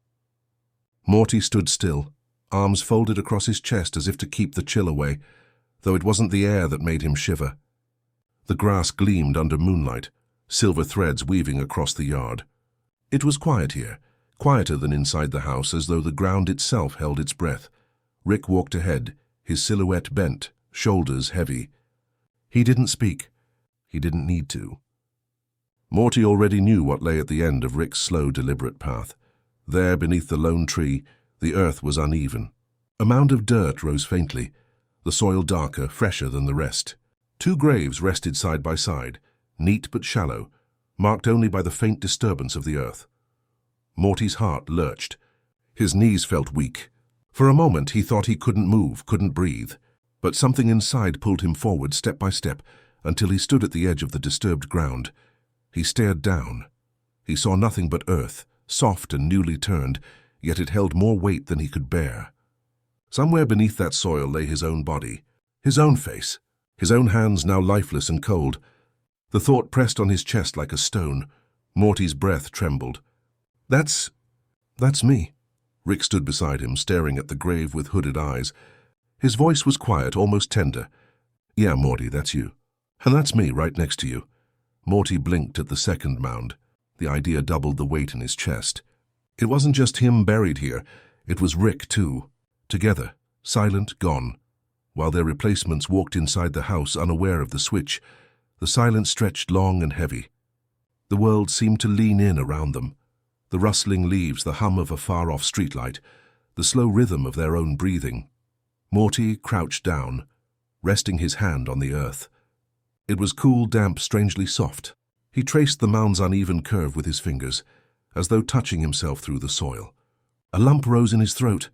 Morty stood still, arms folded across his chest as if to keep the chill away, though it wasn't the air that made him shiver. The grass gleamed under moonlight, silver threads weaving across the yard. It was quiet here, quieter than inside the house, as though the ground itself held its breath. Rick walked ahead, his silhouette bent, shoulders heavy. He didn't speak. He didn't need to. Morty already knew what lay at the end of Rick's slow, deliberate path. There, beneath the lone tree, the earth was uneven. A mound of dirt rose faintly, the soil darker, fresher than the rest. 2 graves rested side by side, neat but shallow, marked only by the faint disturbance of the earth. Morty's heart lurched. His knees felt weak. For a moment he thought he couldn't move, couldn't breathe. But something inside pulled him forward step by step until he stood at the edge of the disturbed ground. He stared down. He saw nothing but earth, soft and newly turned, yet it held more weight than he could bear. Somewhere beneath that soil lay his own body, his own face, his own hands now lifeless and cold. The thought pressed on his chest like a stone. Morty's breath trembled. That's me." Rick stood beside him, staring at the grave with hooded eyes. His voice was quiet, almost tender. "Yeah, Morty, that's you. And that's me, right next to you." Morty blinked at the second mound. The idea doubled the weight in his chest. It wasn't just him buried here. It was Rick, too. Together, silent, gone. While their replacements walked inside the house, unaware of the switch, the silence stretched long and heavy. The world seemed to lean in around them. The rustling leaves, the hum of a far-off streetlight, the slow rhythm of their own breathing. Morty crouched down, resting his hand on the earth. It was cool, damp, strangely soft. He traced the mound's uneven curve with his fingers, as though touching himself through the soil. A lump rose in his throat.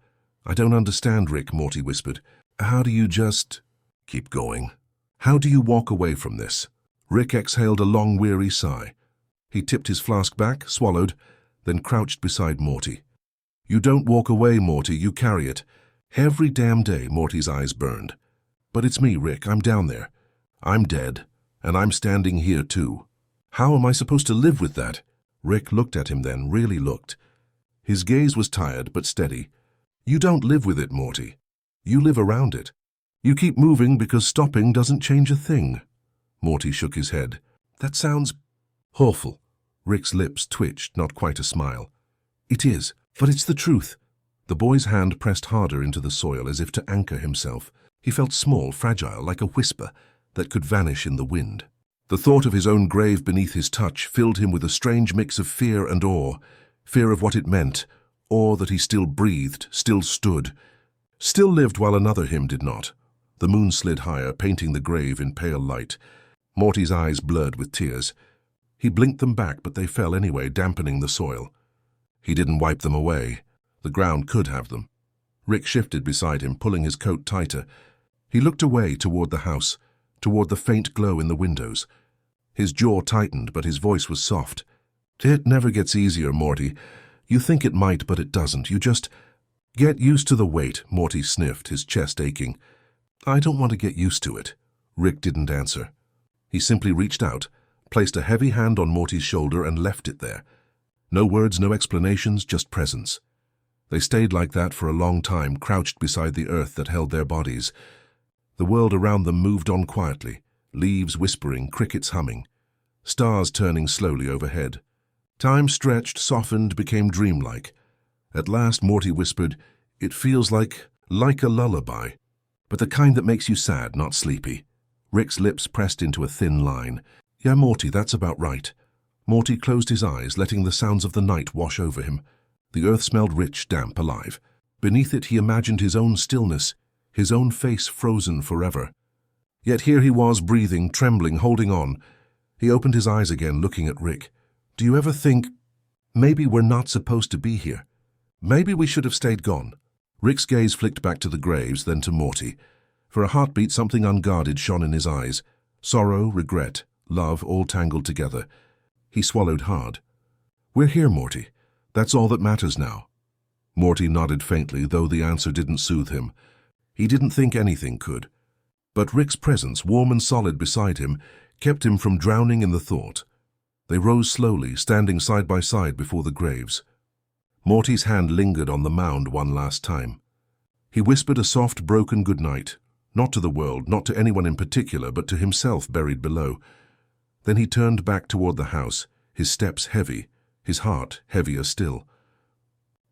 "I don't understand, Rick," Morty whispered. "How do you just keep going? How do you walk away from this?" Rick exhaled a long, weary sigh. He tipped his flask back, swallowed, then crouched beside Morty. "You don't walk away, Morty, you carry it." Every damn day, Morty's eyes burned. "But it's me, Rick, I'm down there. I'm dead, and I'm standing here too. How am I supposed to live with that?" Rick looked at him then, really looked. His gaze was tired but steady. "You don't live with it, Morty. You live around it. You keep moving because stopping doesn't change a thing." Morty shook his head. "That sounds awful." Rick's lips twitched, not quite a smile. "It is, but it's the truth." The boy's hand pressed harder into the soil as if to anchor himself. He felt small, fragile, like a whisper that could vanish in the wind. The thought of his own grave beneath his touch filled him with a strange mix of fear and awe. Fear of what it meant, awe that he still breathed, still stood, still lived while another him did not. The moon slid higher, painting the grave in pale light. Morty's eyes blurred with tears. He blinked them back, but they fell anyway, dampening the soil. He didn't wipe them away. The ground could have them. Rick shifted beside him, pulling his coat tighter. He looked away toward the house, toward the faint glow in the windows. His jaw tightened, but his voice was soft. "It never gets easier, Morty. You think it might, but it doesn't. You just get used to the weight," Morty sniffed, his chest aching. "I don't want to get used to it." Rick didn't answer. He simply reached out, placed a heavy hand on Morty's shoulder and left it there. No words, no explanations, just presence. They stayed like that for a long time, crouched beside the earth that held their bodies. The world around them moved on quietly, leaves whispering, crickets humming, stars turning slowly overhead. Time stretched, softened, became dreamlike. At last Morty whispered, "It feels like a lullaby, but the kind that makes you sad, not sleepy." Rick's lips pressed into a thin line. "Yeah, Morty, that's about right." Morty closed his eyes, letting the sounds of the night wash over him. The earth smelled rich, damp, alive. Beneath it he imagined his own stillness, his own face frozen forever. Yet here he was, breathing, trembling, holding on. He opened his eyes again, looking at Rick. "Do you ever think, maybe we're not supposed to be here? Maybe we should have stayed gone?" Rick's gaze flicked back to the graves, then to Morty. For a heartbeat, something unguarded shone in his eyes. Sorrow, regret, love, all tangled together. He swallowed hard. "We're here, Morty. That's all that matters now." Morty nodded faintly, though the answer didn't soothe him. He didn't think anything could. But Rick's presence, warm and solid beside him, kept him from drowning in the thought. They rose slowly, standing side by side before the graves. Morty's hand lingered on the mound one last time. He whispered a soft, broken goodnight, not to the world, not to anyone in particular, but to himself buried below. Then he turned back toward the house, his steps heavy, his heart heavier still.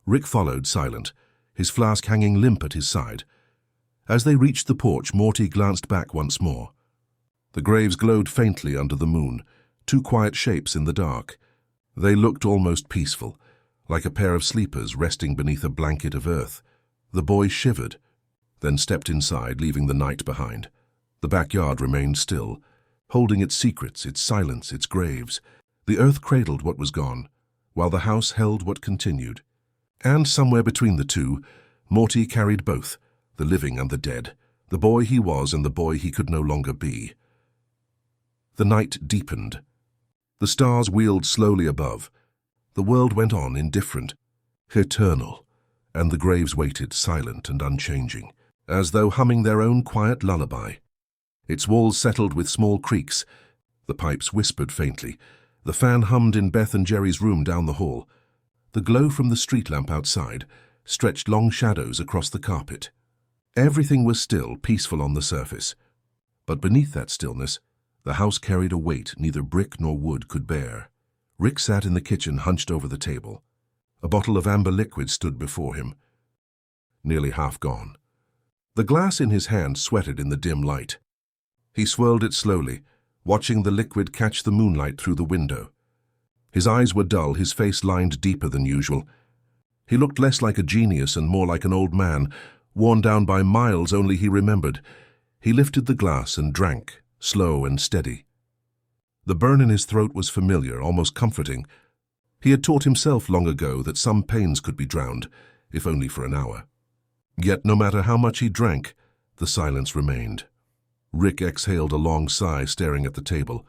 Rick followed, silent, his flask hanging limp at his side. As they reached the porch, Morty glanced back once more. The graves glowed faintly under the moon, two quiet shapes in the dark. They looked almost peaceful, like a pair of sleepers resting beneath a blanket of earth. The boy shivered, then stepped inside, leaving the night behind. The backyard remained still, holding its secrets, its silence, its graves. The earth cradled what was gone, while the house held what continued. And somewhere between the two, Morty carried both, the living and the dead, the boy he was and the boy he could no longer be. The night deepened. The stars wheeled slowly above. The world went on indifferent, eternal, and the graves waited silent and unchanging, as though humming their own quiet lullaby. Its walls settled with small creaks. The pipes whispered faintly. The fan hummed in Beth and Jerry's room down the hall. The glow from the street lamp outside stretched long shadows across the carpet. Everything was still, peaceful on the surface. But beneath that stillness, the house carried a weight neither brick nor wood could bear. Rick sat in the kitchen, hunched over the table. A bottle of amber liquid stood before him, nearly half gone. The glass in his hand sweated in the dim light. He swirled it slowly, watching the liquid catch the moonlight through the window. His eyes were dull, his face lined deeper than usual. He looked less like a genius and more like an old man, worn down by miles only he remembered. He lifted the glass and drank, slow and steady. The burn in his throat was familiar, almost comforting. He had taught himself long ago that some pains could be drowned, if only for an hour. Yet no matter how much he drank, the silence remained. Rick exhaled a long sigh, staring at the table.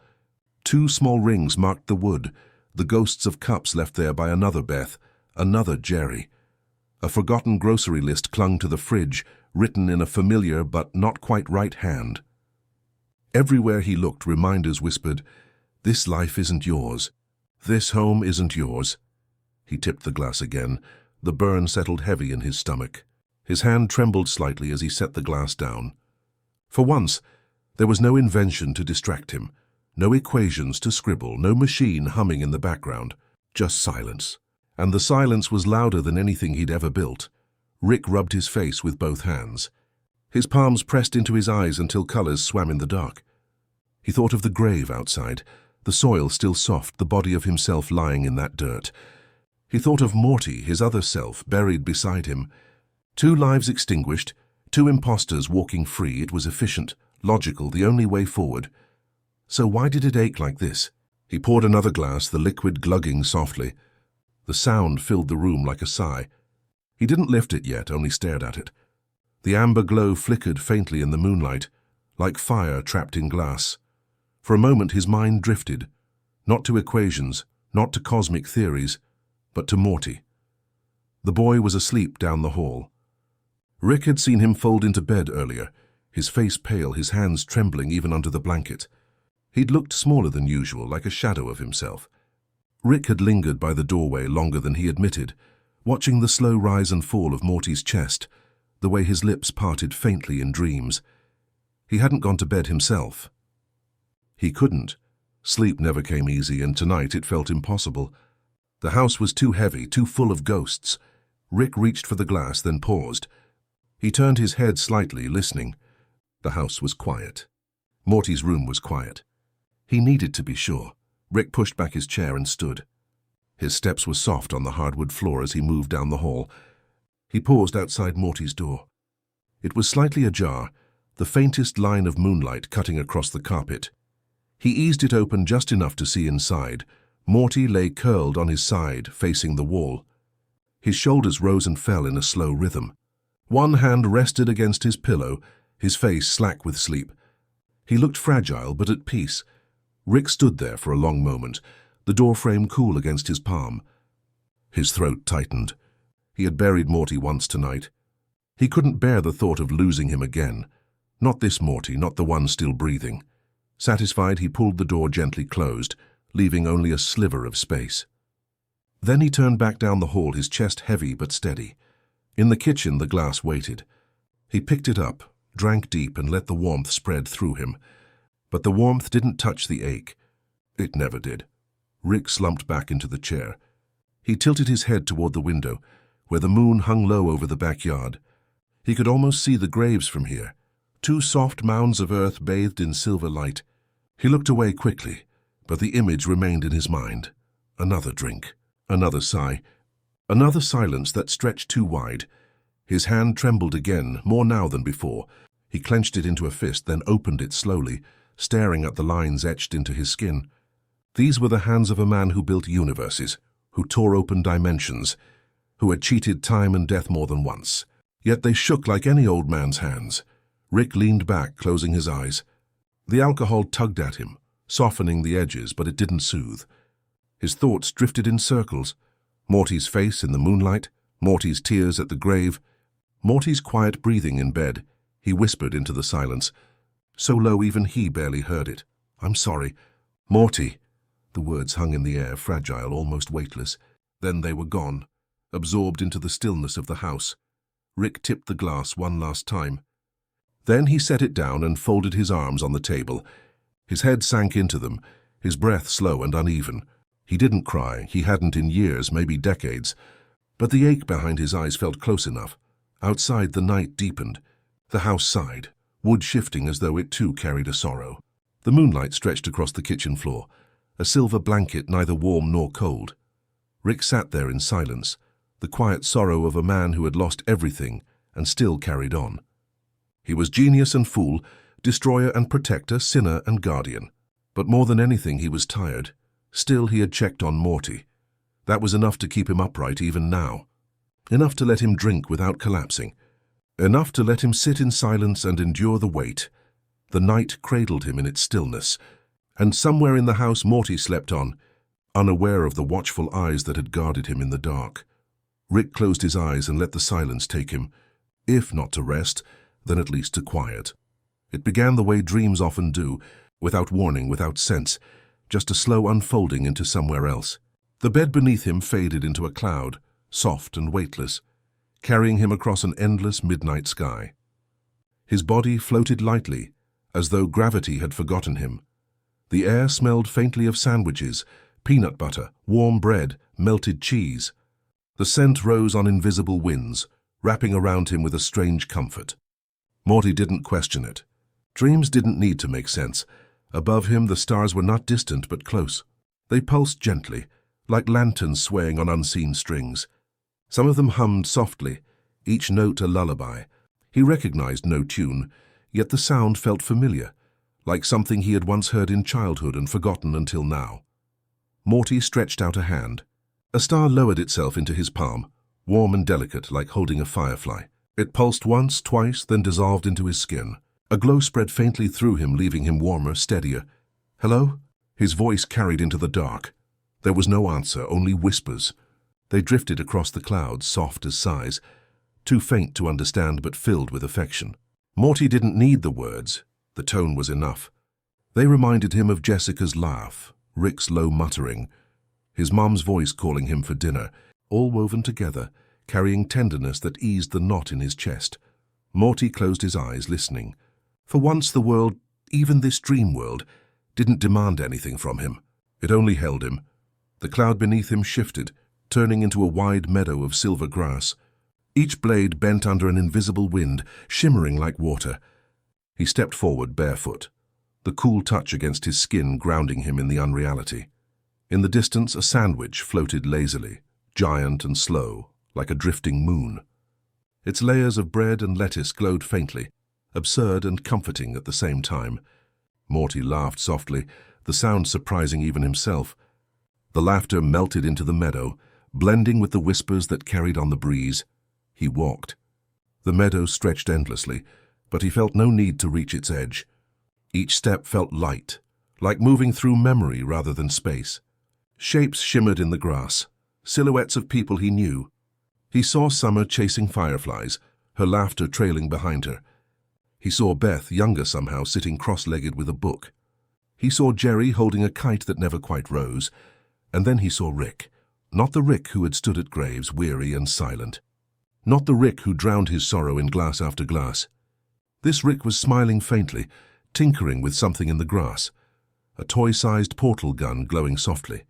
Two small rings marked the wood, the ghosts of cups left there by another Beth, another Jerry. A forgotten grocery list clung to the fridge, written in a familiar but not quite right hand. Everywhere he looked, reminders whispered, "This life isn't yours. This home isn't yours." He tipped the glass again. The burn settled heavy in his stomach. His hand trembled slightly as he set the glass down. For once, there was no invention to distract him, no equations to scribble, no machine humming in the background, just silence. And the silence was louder than anything he'd ever built. Rick rubbed his face with both hands. His palms pressed into his eyes until colors swam in the dark. He thought of the grave outside, the soil still soft, the body of himself lying in that dirt. He thought of Morty, his other self, buried beside him. Two lives extinguished, two imposters walking free. It was efficient, logical, the only way forward. So why did it ache like this? He poured another glass, the liquid glugging softly. The sound filled the room like a sigh. He didn't lift it yet, only stared at it. The amber glow flickered faintly in the moonlight, like fire trapped in glass. For a moment his mind drifted, not to equations, not to cosmic theories, but to Morty. The boy was asleep down the hall. Rick had seen him fold into bed earlier, his face pale, his hands trembling even under the blanket. He'd looked smaller than usual, like a shadow of himself. Rick had lingered by the doorway longer than he admitted, watching the slow rise and fall of Morty's chest, the way his lips parted faintly in dreams. He hadn't gone to bed himself. He couldn't. Sleep never came easy, and tonight it felt impossible. The house was too heavy, too full of ghosts. Rick reached for the glass, then paused. He turned his head slightly, listening. The house was quiet. Morty's room was quiet. He needed to be sure. Rick pushed back his chair and stood. His steps were soft on the hardwood floor as he moved down the hall. He paused outside Morty's door. It was slightly ajar, the faintest line of moonlight cutting across the carpet. He eased it open just enough to see inside. Morty lay curled on his side, facing the wall. His shoulders rose and fell in a slow rhythm. One hand rested against his pillow, his face slack with sleep. He looked fragile but at peace. Rick stood there for a long moment, the doorframe cool against his palm. His throat tightened. He had buried Morty once tonight. He couldn't bear the thought of losing him again. Not this Morty, not the one still breathing. Satisfied, he pulled the door gently closed, leaving only a sliver of space. Then he turned back down the hall, his chest heavy but steady. In the kitchen, the glass waited. He picked it up, drank deep, and let the warmth spread through him. But the warmth didn't touch the ache. It never did. Rick slumped back into the chair. He tilted his head toward the window, where the moon hung low over the backyard. He could almost see the graves from here, 2 soft mounds of earth bathed in silver light. He looked away quickly, but the image remained in his mind. Another drink, another sigh, another silence that stretched too wide. His hand trembled again, more now than before. He clenched it into a fist, then opened it slowly, staring at the lines etched into his skin. These were the hands of a man who built universes, who tore open dimensions, who had cheated time and death more than once. Yet they shook like any old man's hands. Rick leaned back, closing his eyes. The alcohol tugged at him, softening the edges, but it didn't soothe. His thoughts drifted in circles. Morty's face in the moonlight, Morty's tears at the grave, Morty's quiet breathing in bed. He whispered into the silence, so low even he barely heard it. "I'm sorry. Morty." The words hung in the air, fragile, almost weightless. Then they were gone, absorbed into the stillness of the house. Rick tipped the glass one last time. Then he set it down and folded his arms on the table. His head sank into them, his breath slow and uneven. He didn't cry, he hadn't in years, maybe decades. But the ache behind his eyes felt close enough. Outside, the night deepened. The house sighed, wood shifting as though it too carried a sorrow. The moonlight stretched across the kitchen floor, a silver blanket neither warm nor cold. Rick sat there in silence, the quiet sorrow of a man who had lost everything and still carried on. He was genius and fool, destroyer and protector, sinner and guardian. But more than anything, he was tired. Still, he had checked on Morty. That was enough to keep him upright even now. Enough to let him drink without collapsing. Enough to let him sit in silence and endure the weight. The night cradled him in its stillness. And somewhere in the house Morty slept on, unaware of the watchful eyes that had guarded him in the dark. Rick closed his eyes and let the silence take him, if not to rest, then at least to quiet. It began the way dreams often do, without warning, without sense, just a slow unfolding into somewhere else. The bed beneath him faded into a cloud, soft and weightless, carrying him across an endless midnight sky. His body floated lightly, as though gravity had forgotten him. The air smelled faintly of sandwiches, peanut butter, warm bread, melted cheese. The scent rose on invisible winds, wrapping around him with a strange comfort. Morty didn't question it. Dreams didn't need to make sense. Above him, the stars were not distant but close. They pulsed gently, like lanterns swaying on unseen strings. Some of them hummed softly, each note a lullaby. He recognized no tune, yet the sound felt familiar, like something he had once heard in childhood and forgotten until now. Morty stretched out a hand. A star lowered itself into his palm, warm and delicate, like holding a firefly. It pulsed once, twice, then dissolved into his skin. A glow spread faintly through him, leaving him warmer, steadier. "Hello?" His voice carried into the dark. There was no answer, only whispers. They drifted across the clouds, soft as sighs, too faint to understand but filled with affection. Morty didn't need the words. The tone was enough. They reminded him of Jessica's laugh, Rick's low muttering, his mom's voice calling him for dinner, all woven together, carrying tenderness that eased the knot in his chest. Morty closed his eyes, listening. For once the world, even this dream world, didn't demand anything from him. It only held him. The cloud beneath him shifted, turning into a wide meadow of silver grass. Each blade bent under an invisible wind, shimmering like water. He stepped forward barefoot, the cool touch against his skin grounding him in the unreality. In the distance, a sandwich floated lazily, giant and slow, like a drifting moon. Its layers of bread and lettuce glowed faintly, absurd and comforting at the same time. Morty laughed softly, the sound surprising even himself. The laughter melted into the meadow, blending with the whispers that carried on the breeze. He walked. The meadow stretched endlessly, but he felt no need to reach its edge. Each step felt light, like moving through memory rather than space. Shapes shimmered in the grass, silhouettes of people he knew. He saw Summer chasing fireflies, her laughter trailing behind her. He saw Beth, younger somehow, sitting cross-legged with a book. He saw Jerry holding a kite that never quite rose, and then he saw Rick. Not the Rick who had stood at graves, weary and silent. Not the Rick who drowned his sorrow in glass after glass. This Rick was smiling faintly, tinkering with something in the grass, a toy-sized portal gun glowing softly.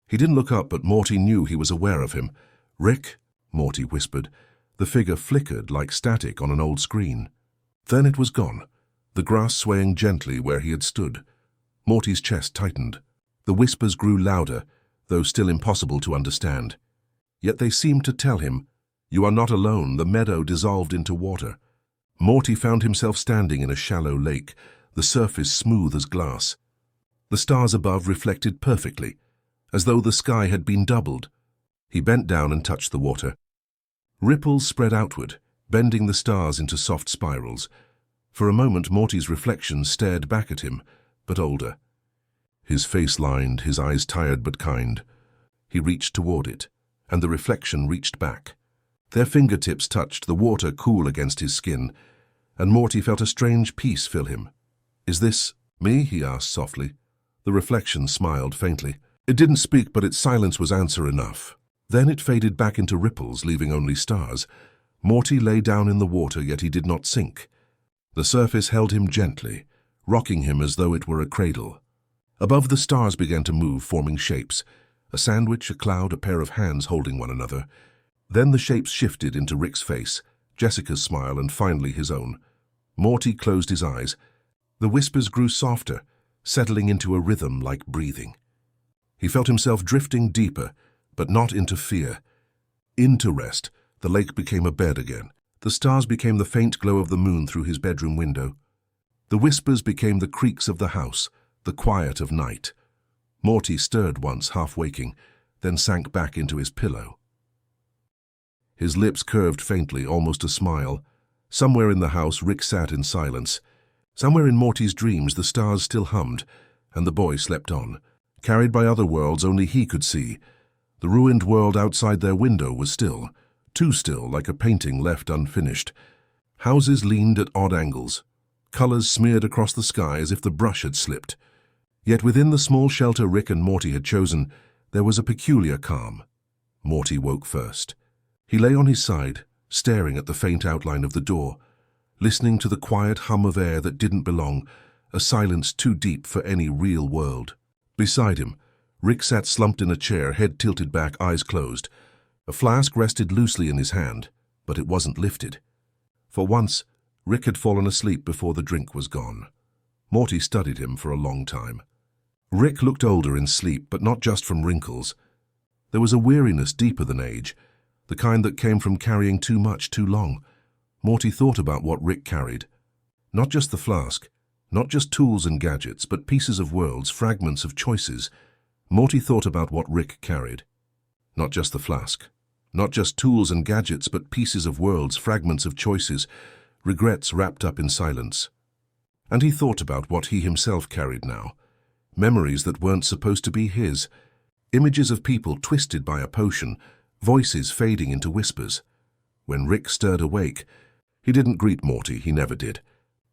He didn't look up, but Morty knew he was aware of him. "Rick," Morty whispered. The figure flickered like static on an old screen. Then it was gone, the grass swaying gently where he had stood. Morty's chest tightened. The whispers grew louder, though still impossible to understand. Yet they seemed to tell him, "You are not alone." The meadow dissolved into water. Morty found himself standing in a shallow lake, the surface smooth as glass. The stars above reflected perfectly, as though the sky had been doubled. He bent down and touched the water. Ripples spread outward, bending the stars into soft spirals. For a moment, Morty's reflection stared back at him, but older. His face lined, his eyes tired but kind. He reached toward it, and the reflection reached back. Their fingertips touched, the water cool against his skin, and Morty felt a strange peace fill him. "Is this me?" he asked softly. The reflection smiled faintly. It didn't speak, but its silence was answer enough. Then it faded back into ripples, leaving only stars. Morty lay down in the water, yet he did not sink. The surface held him gently, rocking him as though it were a cradle. Above, the stars began to move, forming shapes. A sandwich, a cloud, a pair of hands holding one another. Then the shapes shifted into Rick's face, Jessica's smile, and finally his own. Morty closed his eyes. The whispers grew softer, settling into a rhythm like breathing. He felt himself drifting deeper, but not into fear. Into rest. The lake became a bed again. The stars became the faint glow of the moon through his bedroom window. The whispers became the creaks of the house, the quiet of night. Morty stirred once, half waking, then sank back into his pillow. His lips curved faintly, almost a smile. Somewhere in the house, Rick sat in silence. Somewhere in Morty's dreams, the stars still hummed, and the boy slept on, carried by other worlds only he could see. The ruined world outside their window was still, too still, like a painting left unfinished. Houses leaned at odd angles, colors smeared across the sky as if the brush had slipped. Yet within the small shelter Rick and Morty had chosen, there was a peculiar calm. Morty woke first. He lay on his side, staring at the faint outline of the door, listening to the quiet hum of air that didn't belong, a silence too deep for any real world. Beside him, Rick sat slumped in a chair, head tilted back, eyes closed. A flask rested loosely in his hand, but it wasn't lifted. For once, Rick had fallen asleep before the drink was gone. Morty studied him for a long time. Rick looked older in sleep, but not just from wrinkles. There was a weariness deeper than age, the kind that came from carrying too much too long. Morty thought about what Rick carried. Not just the flask, not just tools and gadgets, but pieces of worlds, fragments of choices. Morty thought about what Rick carried. Not just the flask, not just tools and gadgets, but pieces of worlds, fragments of choices, regrets wrapped up in silence. And he thought about what he himself carried now. Memories that weren't supposed to be his. Images of people twisted by a potion, voices fading into whispers. When Rick stirred awake, he didn't greet Morty, he never did.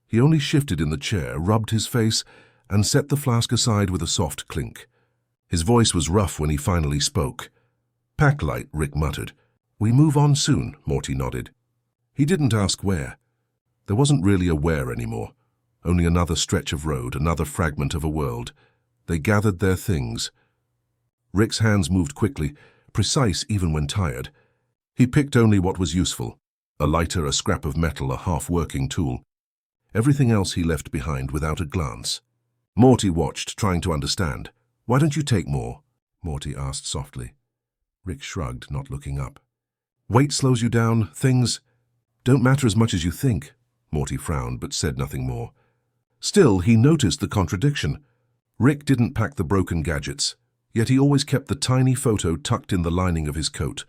He only shifted in the chair, rubbed his face, and set the flask aside with a soft clink. His voice was rough when he finally spoke. "Pack light," Rick muttered. "We move on soon," Morty nodded. He didn't ask where. There wasn't really a where anymore. Only another stretch of road, another fragment of a world. They gathered their things. Rick's hands moved quickly, precise even when tired. He picked only what was useful. A lighter, a scrap of metal, a half-working tool. Everything else he left behind without a glance. Morty watched, trying to understand. "Why don't you take more?" Morty asked softly. Rick shrugged, not looking up. "Weight slows you down. Things don't matter as much as you think." Morty frowned, but said nothing more. Still, he noticed the contradiction. Rick didn't pack the broken gadgets, yet he always kept the tiny photo tucked in the lining of his coat,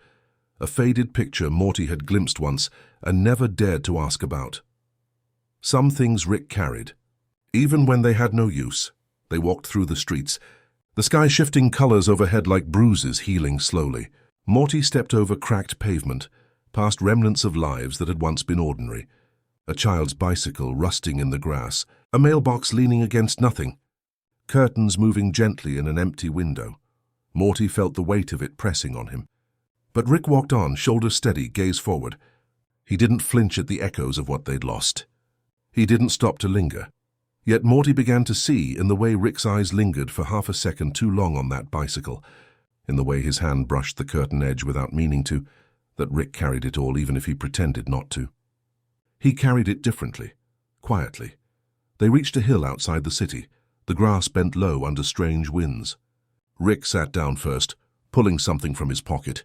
a faded picture Morty had glimpsed once and never dared to ask about. Some things Rick carried, even when they had no use. They walked through the streets, the sky shifting colors overhead like bruises healing slowly. Morty stepped over cracked pavement, past remnants of lives that had once been ordinary. A child's bicycle rusting in the grass, a mailbox leaning against nothing, curtains moving gently in an empty window. Morty felt the weight of it pressing on him. But Rick walked on, shoulders steady, gaze forward. He didn't flinch at the echoes of what they'd lost. He didn't stop to linger. Yet Morty began to see in the way Rick's eyes lingered for half a second too long on that bicycle, in the way his hand brushed the curtain edge without meaning to, that Rick carried it all even if he pretended not to. He carried it differently, quietly. They reached a hill outside the city, the grass bent low under strange winds. Rick sat down first, pulling something from his pocket.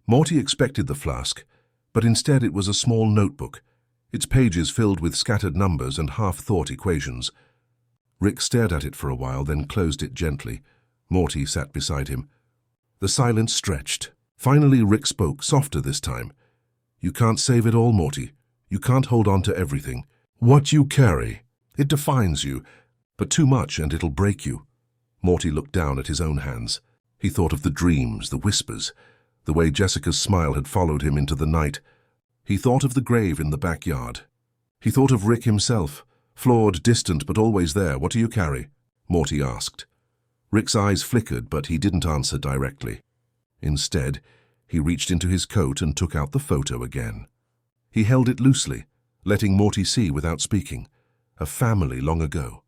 Morty expected the flask, but instead it was a small notebook, its pages filled with scattered numbers and half-thought equations. Rick stared at it for a while, then closed it gently. Morty sat beside him. The silence stretched. Finally Rick spoke, softer this time. "You can't save it all, Morty. You can't hold on to everything. What you carry, it defines you, but too much and it'll break you." Morty looked down at his own hands. He thought of the dreams, the whispers, the way Jessica's smile had followed him into the night. He thought of the grave in the backyard. He thought of Rick himself, flawed, distant, but always there. "What do you carry?" Morty asked. Rick's eyes flickered, but he didn't answer directly. Instead, he reached into his coat and took out the photo again. He held it loosely, letting Morty see without speaking. A family long ago.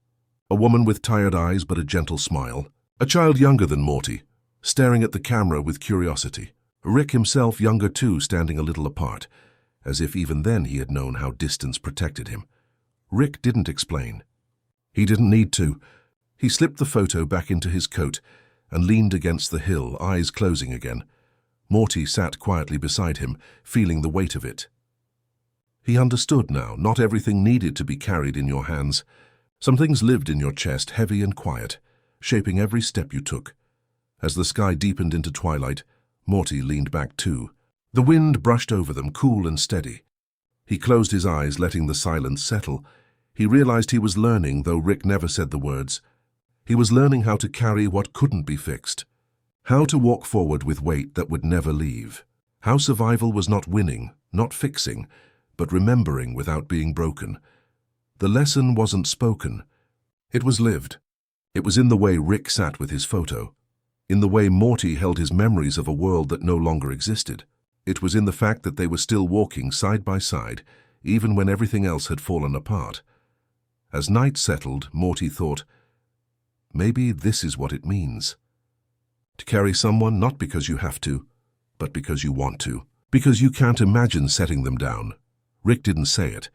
A woman with tired eyes but a gentle smile. A child younger than Morty, staring at the camera with curiosity. Rick himself younger too, standing a little apart, as if even then he had known how distance protected him. Rick didn't explain. He didn't need to. He slipped the photo back into his coat and leaned against the hill, eyes closing again. Morty sat quietly beside him, feeling the weight of it. He understood now, not everything needed to be carried in your hands. Some things lived in your chest, heavy and quiet, shaping every step you took. As the sky deepened into twilight, Morty leaned back too. The wind brushed over them, cool and steady. He closed his eyes, letting the silence settle. He realized he was learning, though Rick never said the words. He was learning how to carry what couldn't be fixed. How to walk forward with weight that would never leave. How survival was not winning, not fixing, but remembering without being broken. The lesson wasn't spoken. It was lived. It was in the way Rick sat with his photo, in the way Morty held his memories of a world that no longer existed. It was in the fact that they were still walking side by side, even when everything else had fallen apart. As night settled, Morty thought, maybe this is what it means. To carry someone not because you have to, but because you want to. Because you can't imagine setting them down. Rick didn't say it,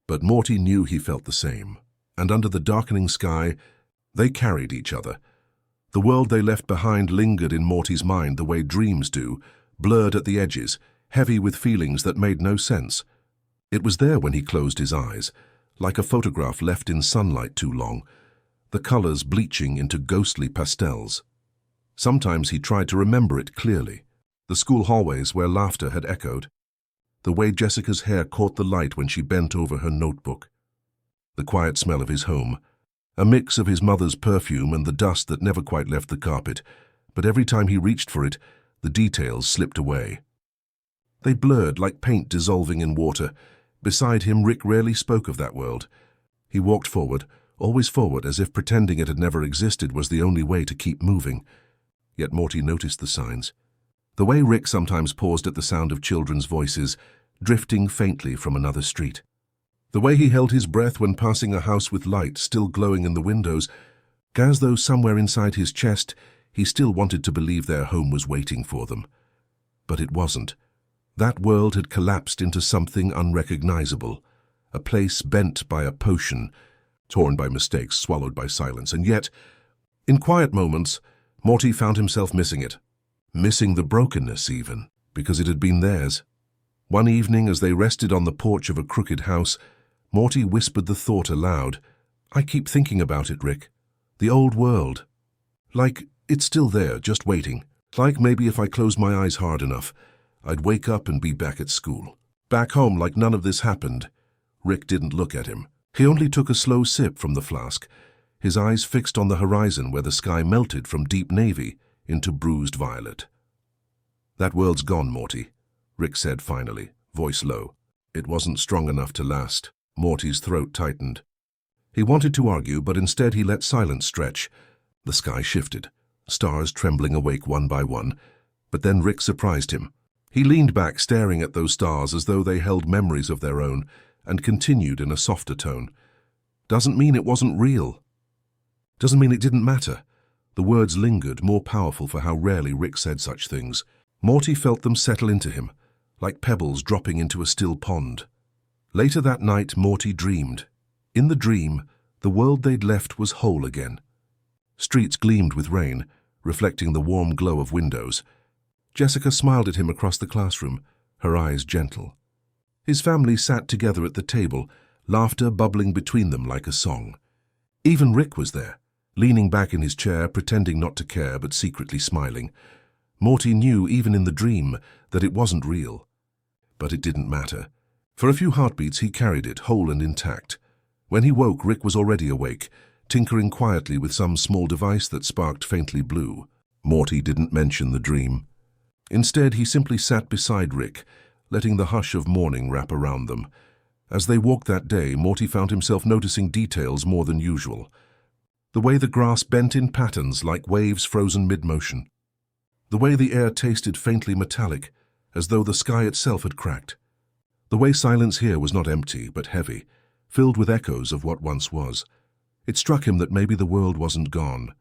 but Morty knew he felt the same. And under the darkening sky, they carried each other. The world they left behind lingered in Morty's mind the way dreams do, blurred at the edges, heavy with feelings that made no sense. It was there when he closed his eyes, like a photograph left in sunlight too long, the colors bleaching into ghostly pastels. Sometimes he tried to remember it clearly, the school hallways where laughter had echoed, the way Jessica's hair caught the light when she bent over her notebook, the quiet smell of his home, a mix of his mother's perfume and the dust that never quite left the carpet, but every time he reached for it, the details slipped away. They blurred like paint dissolving in water. Beside him, Rick rarely spoke of that world. He walked forward, always forward, as if pretending it had never existed was the only way to keep moving. Yet Morty noticed the signs. The way Rick sometimes paused at the sound of children's voices, drifting faintly from another street. The way he held his breath when passing a house with light still glowing in the windows, as though somewhere inside his chest he still wanted to believe their home was waiting for them. But it wasn't. That world had collapsed into something unrecognizable, a place bent by a potion, torn by mistakes, swallowed by silence. And yet, in quiet moments, Morty found himself missing it. Missing the brokenness even, because it had been theirs. One evening, as they rested on the porch of a crooked house, Morty whispered the thought aloud. "I keep thinking about it, Rick. The old world. Like, it's still there, just waiting. Like maybe if I closed my eyes hard enough, I'd wake up and be back at school. Back home like none of this happened. Rick didn't look at him. He only took a slow sip from the flask, his eyes fixed on the horizon where the sky melted from deep navy into bruised violet. That world's gone, Morty, Rick said finally, voice low. It wasn't strong enough to last. Morty's throat tightened. He wanted to argue, but instead he let silence stretch. The sky shifted, stars trembling awake one by one. But then Rick surprised him. He leaned back, staring at those stars as though they held memories of their own, and continued in a softer tone. Doesn't mean it wasn't real. Doesn't mean it didn't matter. The words lingered, more powerful for how rarely Rick said such things. Morty felt them settle into him, like pebbles dropping into a still pond. Later that night, Morty dreamed. In the dream, the world they'd left was whole again. Streets gleamed with rain, reflecting the warm glow of windows. Jessica smiled at him across the classroom, her eyes gentle. His family sat together at the table, laughter bubbling between them like a song. Even Rick was there, leaning back in his chair, pretending not to care but secretly smiling. Morty knew, even in the dream, that it wasn't real. But it didn't matter. For a few heartbeats he carried it, whole and intact. When he woke, Rick was already awake, tinkering quietly with some small device that sparked faintly blue. Morty didn't mention the dream. Instead, he simply sat beside Rick, letting the hush of morning wrap around them. As they walked that day, Morty found himself noticing details more than usual. The way the grass bent in patterns like waves frozen mid-motion. The way the air tasted faintly metallic, as though the sky itself had cracked. The way silence here was not empty, but heavy, filled with echoes of what once was. It struck him that maybe the world wasn't gone.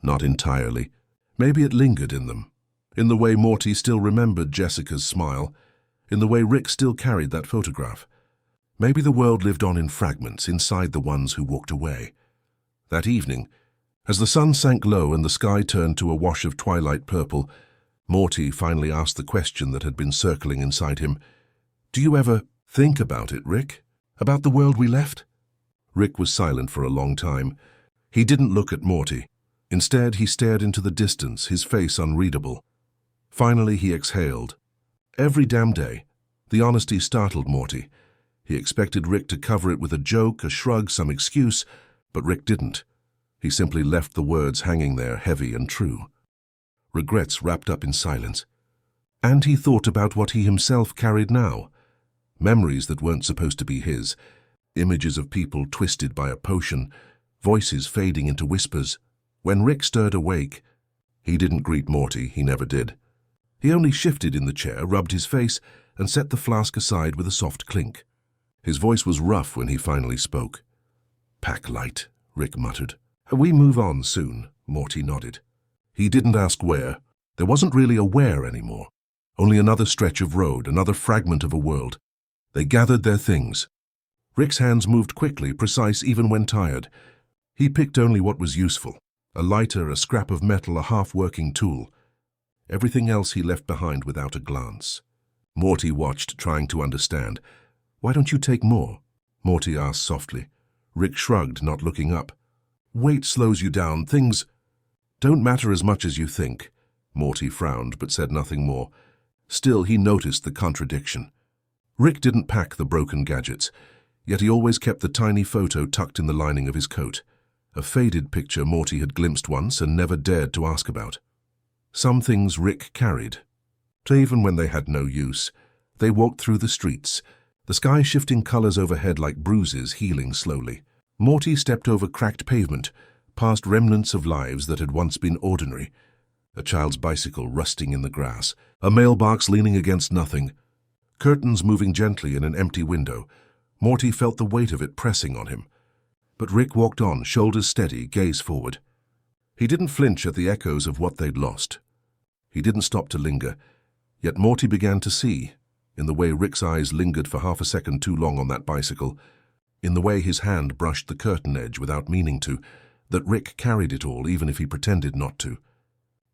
Not entirely. Maybe it lingered in them. In the way Morty still remembered Jessica's smile, in the way Rick still carried that photograph. Maybe the world lived on in fragments inside the ones who walked away. That evening, as the sun sank low and the sky turned to a wash of twilight purple, Morty finally asked the question that had been circling inside him. Do you ever think about it, Rick? About the world we left? Rick was silent for a long time. He didn't look at Morty. Instead, he stared into the distance, his face unreadable. Finally, he exhaled. Every damn day. The honesty startled Morty. He expected Rick to cover it with a joke, a shrug, some excuse, but Rick didn't. He simply left the words hanging there, heavy and true. Regrets wrapped up in silence. And he thought about what he himself carried now. Memories that weren't supposed to be his. Images of people twisted by a potion, voices fading into whispers. When Rick stirred awake, he didn't greet Morty, he never did. He only shifted in the chair, rubbed his face, and set the flask aside with a soft clink. His voice was rough when he finally spoke. Pack light, Rick muttered. We move on soon, Morty nodded. He didn't ask where. There wasn't really a where anymore. Only another stretch of road, another fragment of a world. They gathered their things. Rick's hands moved quickly, precise even when tired. He picked only what was useful. A lighter, a scrap of metal, a half-working tool. Everything else he left behind without a glance. Morty watched, trying to understand. Why don't you take more? Morty asked softly. Rick shrugged, not looking up. Weight slows you down. Things don't matter as much as you think. Morty frowned, but said nothing more. Still, he noticed the contradiction. Rick didn't pack the broken gadgets, yet he always kept the tiny photo tucked in the lining of his coat. A faded picture Morty had glimpsed once and never dared to ask about. Some things Rick carried. Even when they had no use, they walked through the streets, the sky shifting colors overhead like bruises healing slowly. Morty stepped over cracked pavement, past remnants of lives that had once been ordinary. A child's bicycle rusting in the grass, a mailbox leaning against nothing, curtains moving gently in an empty window. Morty felt the weight of it pressing on him. But Rick walked on, shoulders steady, gaze forward. He didn't flinch at the echoes of what they'd lost. He didn't stop to linger, yet Morty began to see, in the way Rick's eyes lingered for half a second too long on that bicycle, in the way his hand brushed the curtain edge without meaning to, that Rick carried it all even if he pretended not to.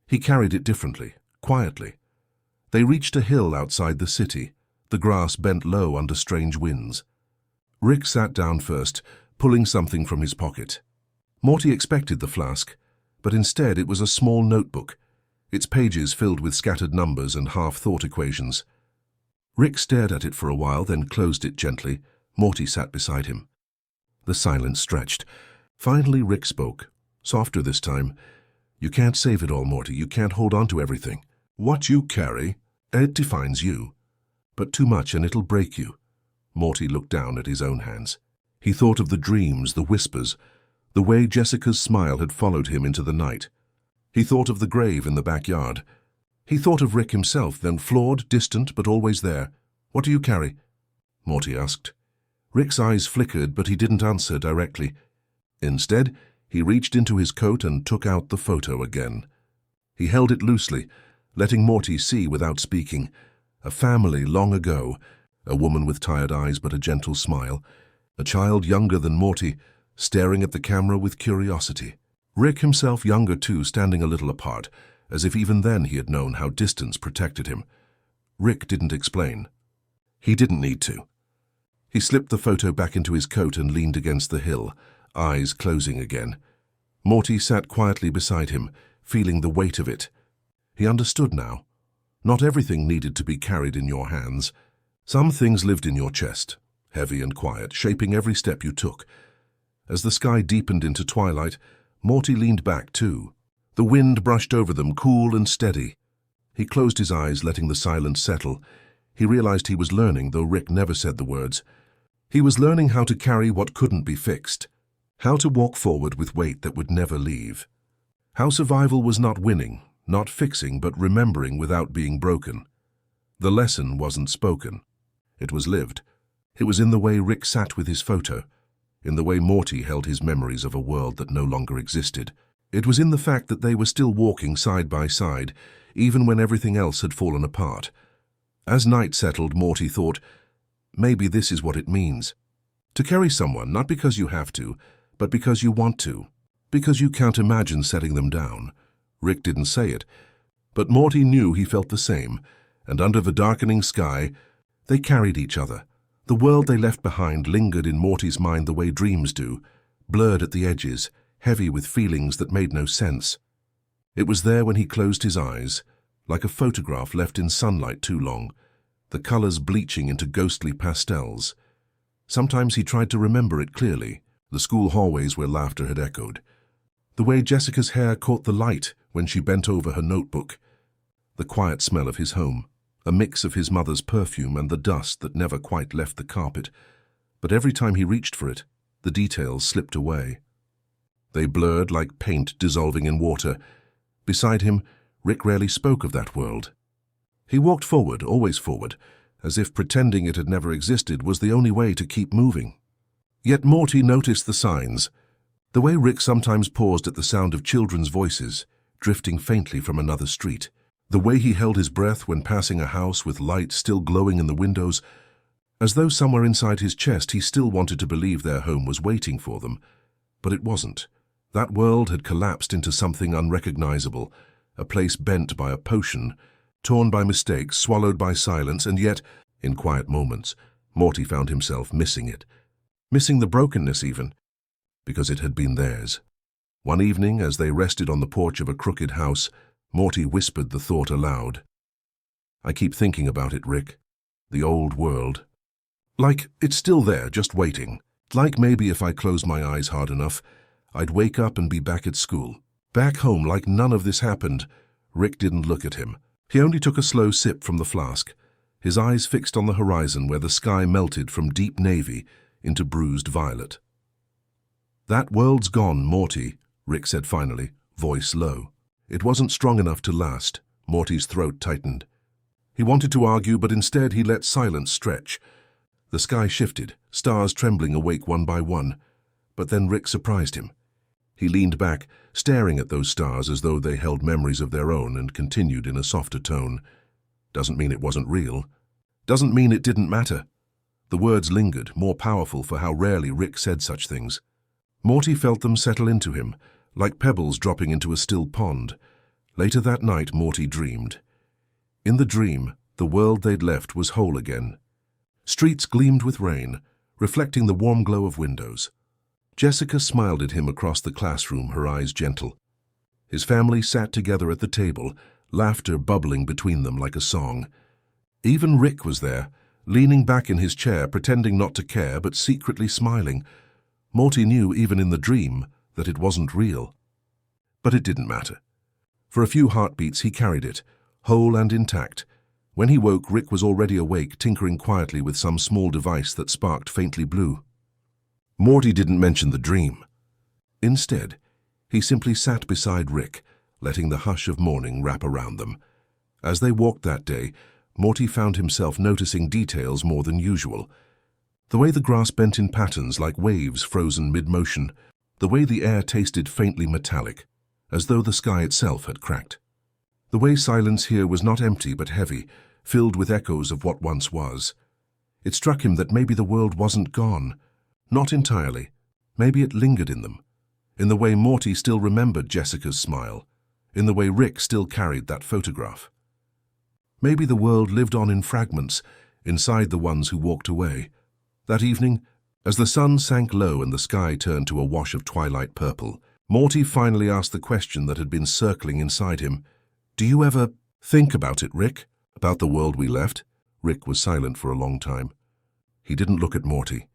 He carried it differently, quietly. They reached a hill outside the city, the grass bent low under strange winds. Rick sat down first, pulling something from his pocket. Morty expected the flask, but instead it was a small notebook, its pages filled with scattered numbers and half-thought equations. Rick stared at it for a while, then closed it gently. Morty sat beside him. The silence stretched. Finally, Rick spoke, softer this time. "You can't save it all, Morty. You can't hold on to everything. What you carry, it defines you. But too much and it'll break you." Morty looked down at his own hands. He thought of the dreams, the whispers, the way Jessica's smile had followed him into the night. He thought of the grave in the backyard. He thought of Rick himself, then flawed, distant, but always there. "What do you carry?" Morty asked. Rick's eyes flickered, but he didn't answer directly. Instead, he reached into his coat and took out the photo again. He held it loosely, letting Morty see without speaking. A family long ago, a woman with tired eyes but a gentle smile, a child younger than Morty, staring at the camera with curiosity. Rick himself younger too, standing a little apart, as if even then he had known how distance protected him. Rick didn't explain. He didn't need to. He slipped the photo back into his coat and leaned against the hill, eyes closing again. Morty sat quietly beside him, feeling the weight of it. He understood now. Not everything needed to be carried in your hands. Some things lived in your chest, heavy and quiet, shaping every step you took. As the sky deepened into twilight, Morty leaned back too. The wind brushed over them, cool and steady. He closed his eyes, letting the silence settle. He realized he was learning, though Rick never said the words. He was learning how to carry what couldn't be fixed, how to walk forward with weight that would never leave. How survival was not winning, not fixing, but remembering without being broken. The lesson wasn't spoken. It was lived. It was in the way Rick sat with his photo, in the way Morty held his memories of a world that no longer existed. It was in the fact that they were still walking side by side, even when everything else had fallen apart. As night settled, Morty thought, maybe this is what it means. To carry someone, not because you have to, but because you want to, because you can't imagine setting them down. Rick didn't say it, but Morty knew he felt the same, and under the darkening sky, they carried each other. The world they left behind lingered in Morty's mind the way dreams do, blurred at the edges, heavy with feelings that made no sense. It was there when he closed his eyes, like a photograph left in sunlight too long, the colors bleaching into ghostly pastels. Sometimes he tried to remember it clearly, the school hallways where laughter had echoed, the way Jessica's hair caught the light when she bent over her notebook, the quiet smell of his home, a mix of his mother's perfume and the dust that never quite left the carpet. But every time he reached for it, the details slipped away. They blurred like paint dissolving in water. Beside him, Rick rarely spoke of that world. He walked forward, always forward, as if pretending it had never existed was the only way to keep moving. Yet Morty noticed the signs, the way Rick sometimes paused at the sound of children's voices, drifting faintly from another street, the way he held his breath when passing a house with light still glowing in the windows, as though somewhere inside his chest he still wanted to believe their home was waiting for them. But it wasn't. That world had collapsed into something unrecognizable, a place bent by a potion, torn by mistakes, swallowed by silence, and yet, in quiet moments, Morty found himself missing it. Missing the brokenness even, because it had been theirs. One evening, as they rested on the porch of a crooked house, Morty whispered the thought aloud. "I keep thinking about it, Rick. The old world. Like it's still there, just waiting. Like maybe if I closed my eyes hard enough, I'd wake up and be back at school. Back home like none of this happened." Rick didn't look at him. He only took a slow sip from the flask, his eyes fixed on the horizon where the sky melted from deep navy into bruised violet. "That world's gone, Morty," Rick said finally, voice low. It wasn't strong enough to last. Morty's throat tightened. He wanted to argue, but instead he let silence stretch. The sky shifted, stars trembling awake one by one. But then Rick surprised him. He leaned back, staring at those stars as though they held memories of their own, and continued in a softer tone. "Doesn't mean it wasn't real. Doesn't mean it didn't matter." The words lingered, more powerful for how rarely Rick said such things. Morty felt them settle into him, like pebbles dropping into a still pond. Later that night, Morty dreamed. In the dream, the world they'd left was whole again. Streets gleamed with rain, reflecting the warm glow of windows. Jessica smiled at him across the classroom, her eyes gentle. His family sat together at the table, laughter bubbling between them like a song. Even Rick was there, leaning back in his chair, pretending not to care but secretly smiling. Morty knew, even in the dream, that it wasn't real. But it didn't matter. For a few heartbeats he carried it, whole and intact. When he woke, Rick was already awake, tinkering quietly with some small device that sparked faintly blue. Morty didn't mention the dream. Instead, he simply sat beside Rick, letting the hush of morning wrap around them. As they walked that day, Morty found himself noticing details more than usual. The way the grass bent in patterns like waves frozen mid-motion, the way the air tasted faintly metallic, as though the sky itself had cracked. The way silence here was not empty but heavy, filled with echoes of what once was. It struck him that maybe the world wasn't gone. Not entirely. Maybe it lingered in them. In the way Morty still remembered Jessica's smile. In the way Rick still carried that photograph. Maybe the world lived on in fragments, inside the ones who walked away. That evening, as the sun sank low and the sky turned to a wash of twilight purple, Morty finally asked the question that had been circling inside him. "Do you ever think about it, Rick? About the world we left?" Rick was silent for a long time. He didn't look at Morty.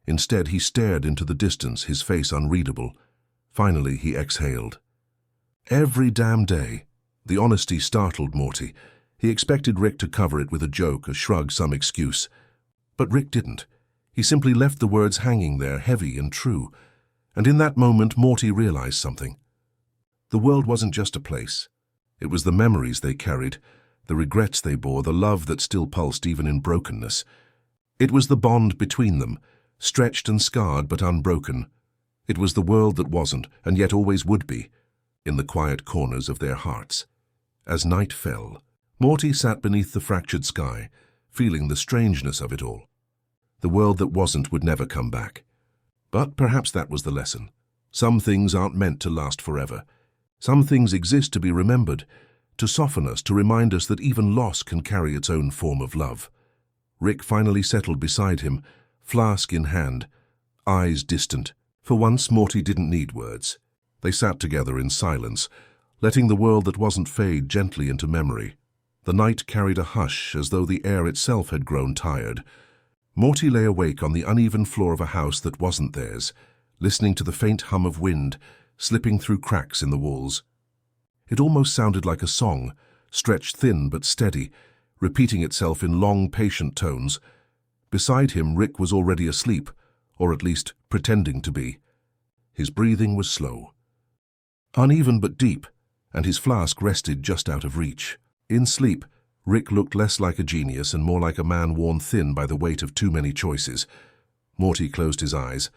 Instead, he stared into the distance, his face unreadable. Finally, he exhaled. Every damn day. The honesty startled Morty. He expected Rick to cover it with a joke, a shrug, some excuse. But Rick didn't. He simply left the words hanging there, heavy and true. And in that moment, Morty realized something. The world wasn't just a place. It was the memories they carried, the regrets they bore, the love that still pulsed even in brokenness. It was the bond between them, stretched and scarred but unbroken. It was the world that wasn't, and yet always would be, in the quiet corners of their hearts. As night fell, Morty sat beneath the fractured sky, feeling the strangeness of it all. The world that wasn't would never come back. But perhaps that was the lesson. Some things aren't meant to last forever. Some things exist to be remembered, to soften us, to remind us that even loss can carry its own form of love. Rick finally settled beside him, flask in hand, eyes distant. For once, Morty didn't need words. They sat together in silence, letting the world that wasn't fade gently into memory. The night carried a hush, as though the air itself had grown tired. Morty lay awake on the uneven floor of a house that wasn't theirs, listening to the faint hum of wind slipping through cracks in the walls. It almost sounded like a song, stretched thin but steady, repeating itself in long, patient tones. Beside him, Rick was already asleep, or at least pretending to be. His breathing was slow, uneven but deep, and his flask rested just out of reach. In sleep, Rick looked less like a genius and more like a man worn thin by the weight of too many choices. Morty closed his eyes,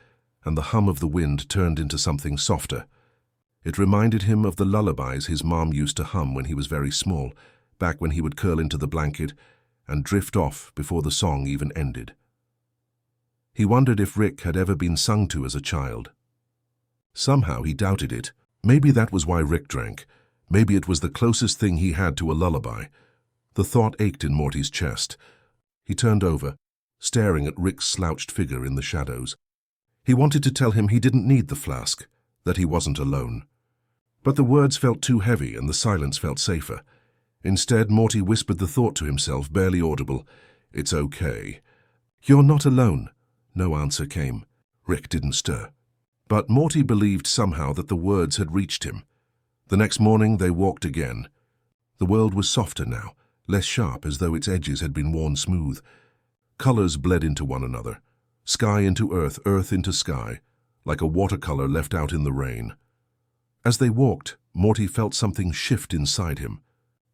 and the hum of the wind turned into something softer. It reminded him of the lullabies his mom used to hum when he was very small, back when he would curl into the blanket and drift off before the song even ended. He wondered if Rick had ever been sung to as a child. Somehow he doubted it. Maybe that was why Rick drank. Maybe it was the closest thing he had to a lullaby. The thought ached in Morty's chest. He turned over, staring at Rick's slouched figure in the shadows. He wanted to tell him he didn't need the flask, that he wasn't alone. But the words felt too heavy and the silence felt safer. Instead, Morty whispered the thought to himself, barely audible. "It's okay." "You're not alone." No answer came. Rick didn't stir. But Morty believed somehow that the words had reached him. The next morning they walked again. The world was softer now, less sharp, as though its edges had been worn smooth. Colors bled into one another, sky into earth, earth into sky, like a watercolor left out in the rain. As they walked, Morty felt something shift inside him.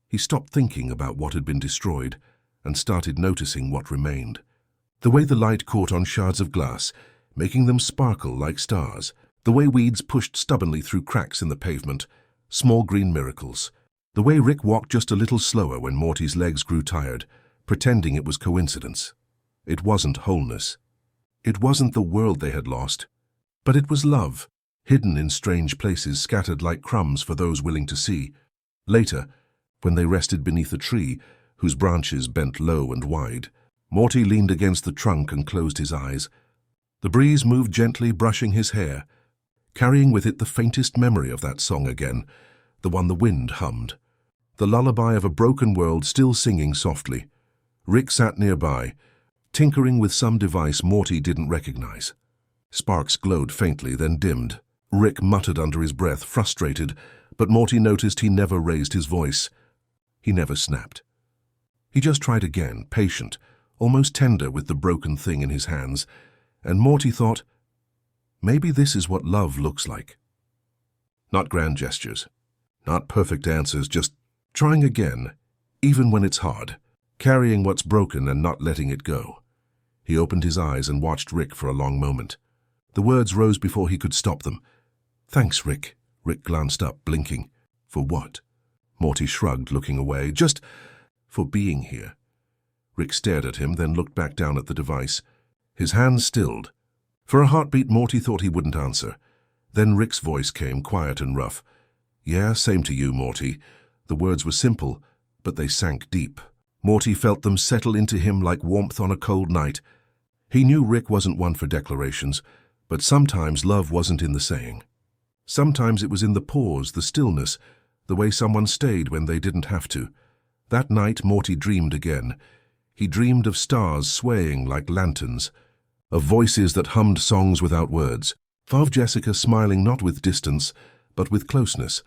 He stopped thinking about what had been destroyed and started noticing what remained. The way the light caught on shards of glass, making them sparkle like stars. The way weeds pushed stubbornly through cracks in the pavement, small green miracles. The way Rick walked just a little slower when Morty's legs grew tired, pretending it was coincidence. It wasn't wholeness. It wasn't the world they had lost. But it was love, hidden in strange places, scattered like crumbs for those willing to see. Later, when they rested beneath a tree whose branches bent low and wide, Morty leaned against the trunk and closed his eyes. The breeze moved gently, brushing his hair, carrying with it the faintest memory of that song again, the one the wind hummed. The lullaby of a broken world still singing softly. Rick sat nearby, tinkering with some device Morty didn't recognize. Sparks glowed faintly, then dimmed. Rick muttered under his breath, frustrated, but Morty noticed he never raised his voice. He never snapped. He just tried again, patient, almost tender with the broken thing in his hands, and Morty thought, maybe this is what love looks like. Not grand gestures, not perfect answers, just trying again, even when it's hard, carrying what's broken and not letting it go. He opened his eyes and watched Rick for a long moment. The words rose before he could stop them. Thanks, Rick. Rick glanced up, blinking. For what? Morty shrugged, looking away. Just for being here. Rick stared at him, then looked back down at the device. His hands stilled. For a heartbeat, Morty thought he wouldn't answer. Then Rick's voice came, quiet and rough. Yeah, same to you, Morty. The words were simple, but they sank deep. Morty felt them settle into him like warmth on a cold night. He knew Rick wasn't one for declarations, but sometimes love wasn't in the saying. Sometimes it was in the pause, the stillness, the way someone stayed when they didn't have to. That night, Morty dreamed again. He dreamed of stars swaying like lanterns, of voices that hummed songs without words, of Jessica smiling not with distance, but with closeness,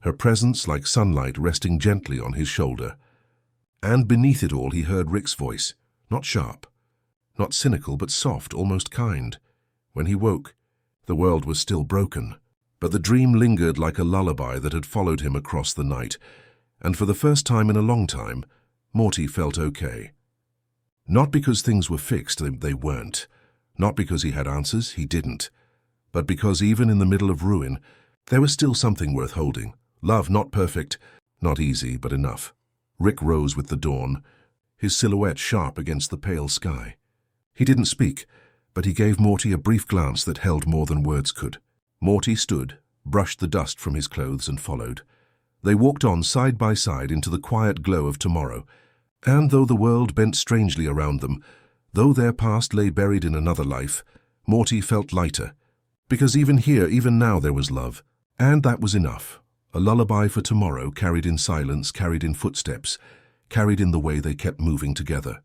her presence like sunlight resting gently on his shoulder. And beneath it all he heard Rick's voice, not sharp, not cynical, but soft, almost kind. When he woke, the world was still broken, but the dream lingered like a lullaby that had followed him across the night, and for the first time in a long time, Morty felt okay. Not because things were fixed, they weren't. Not because he had answers, he didn't. But because even in the middle of ruin, there was still something worth holding. Love, not perfect, not easy, but enough. Rick rose with the dawn, his silhouette sharp against the pale sky. He didn't speak, but he gave Morty a brief glance that held more than words could. Morty stood, brushed the dust from his clothes and followed. They walked on side by side into the quiet glow of tomorrow, and though the world bent strangely around them, though their past lay buried in another life, Morty felt lighter, because even here, even now there was love, and that was enough. A lullaby for tomorrow, carried in silence, carried in footsteps, carried in the way they kept moving together.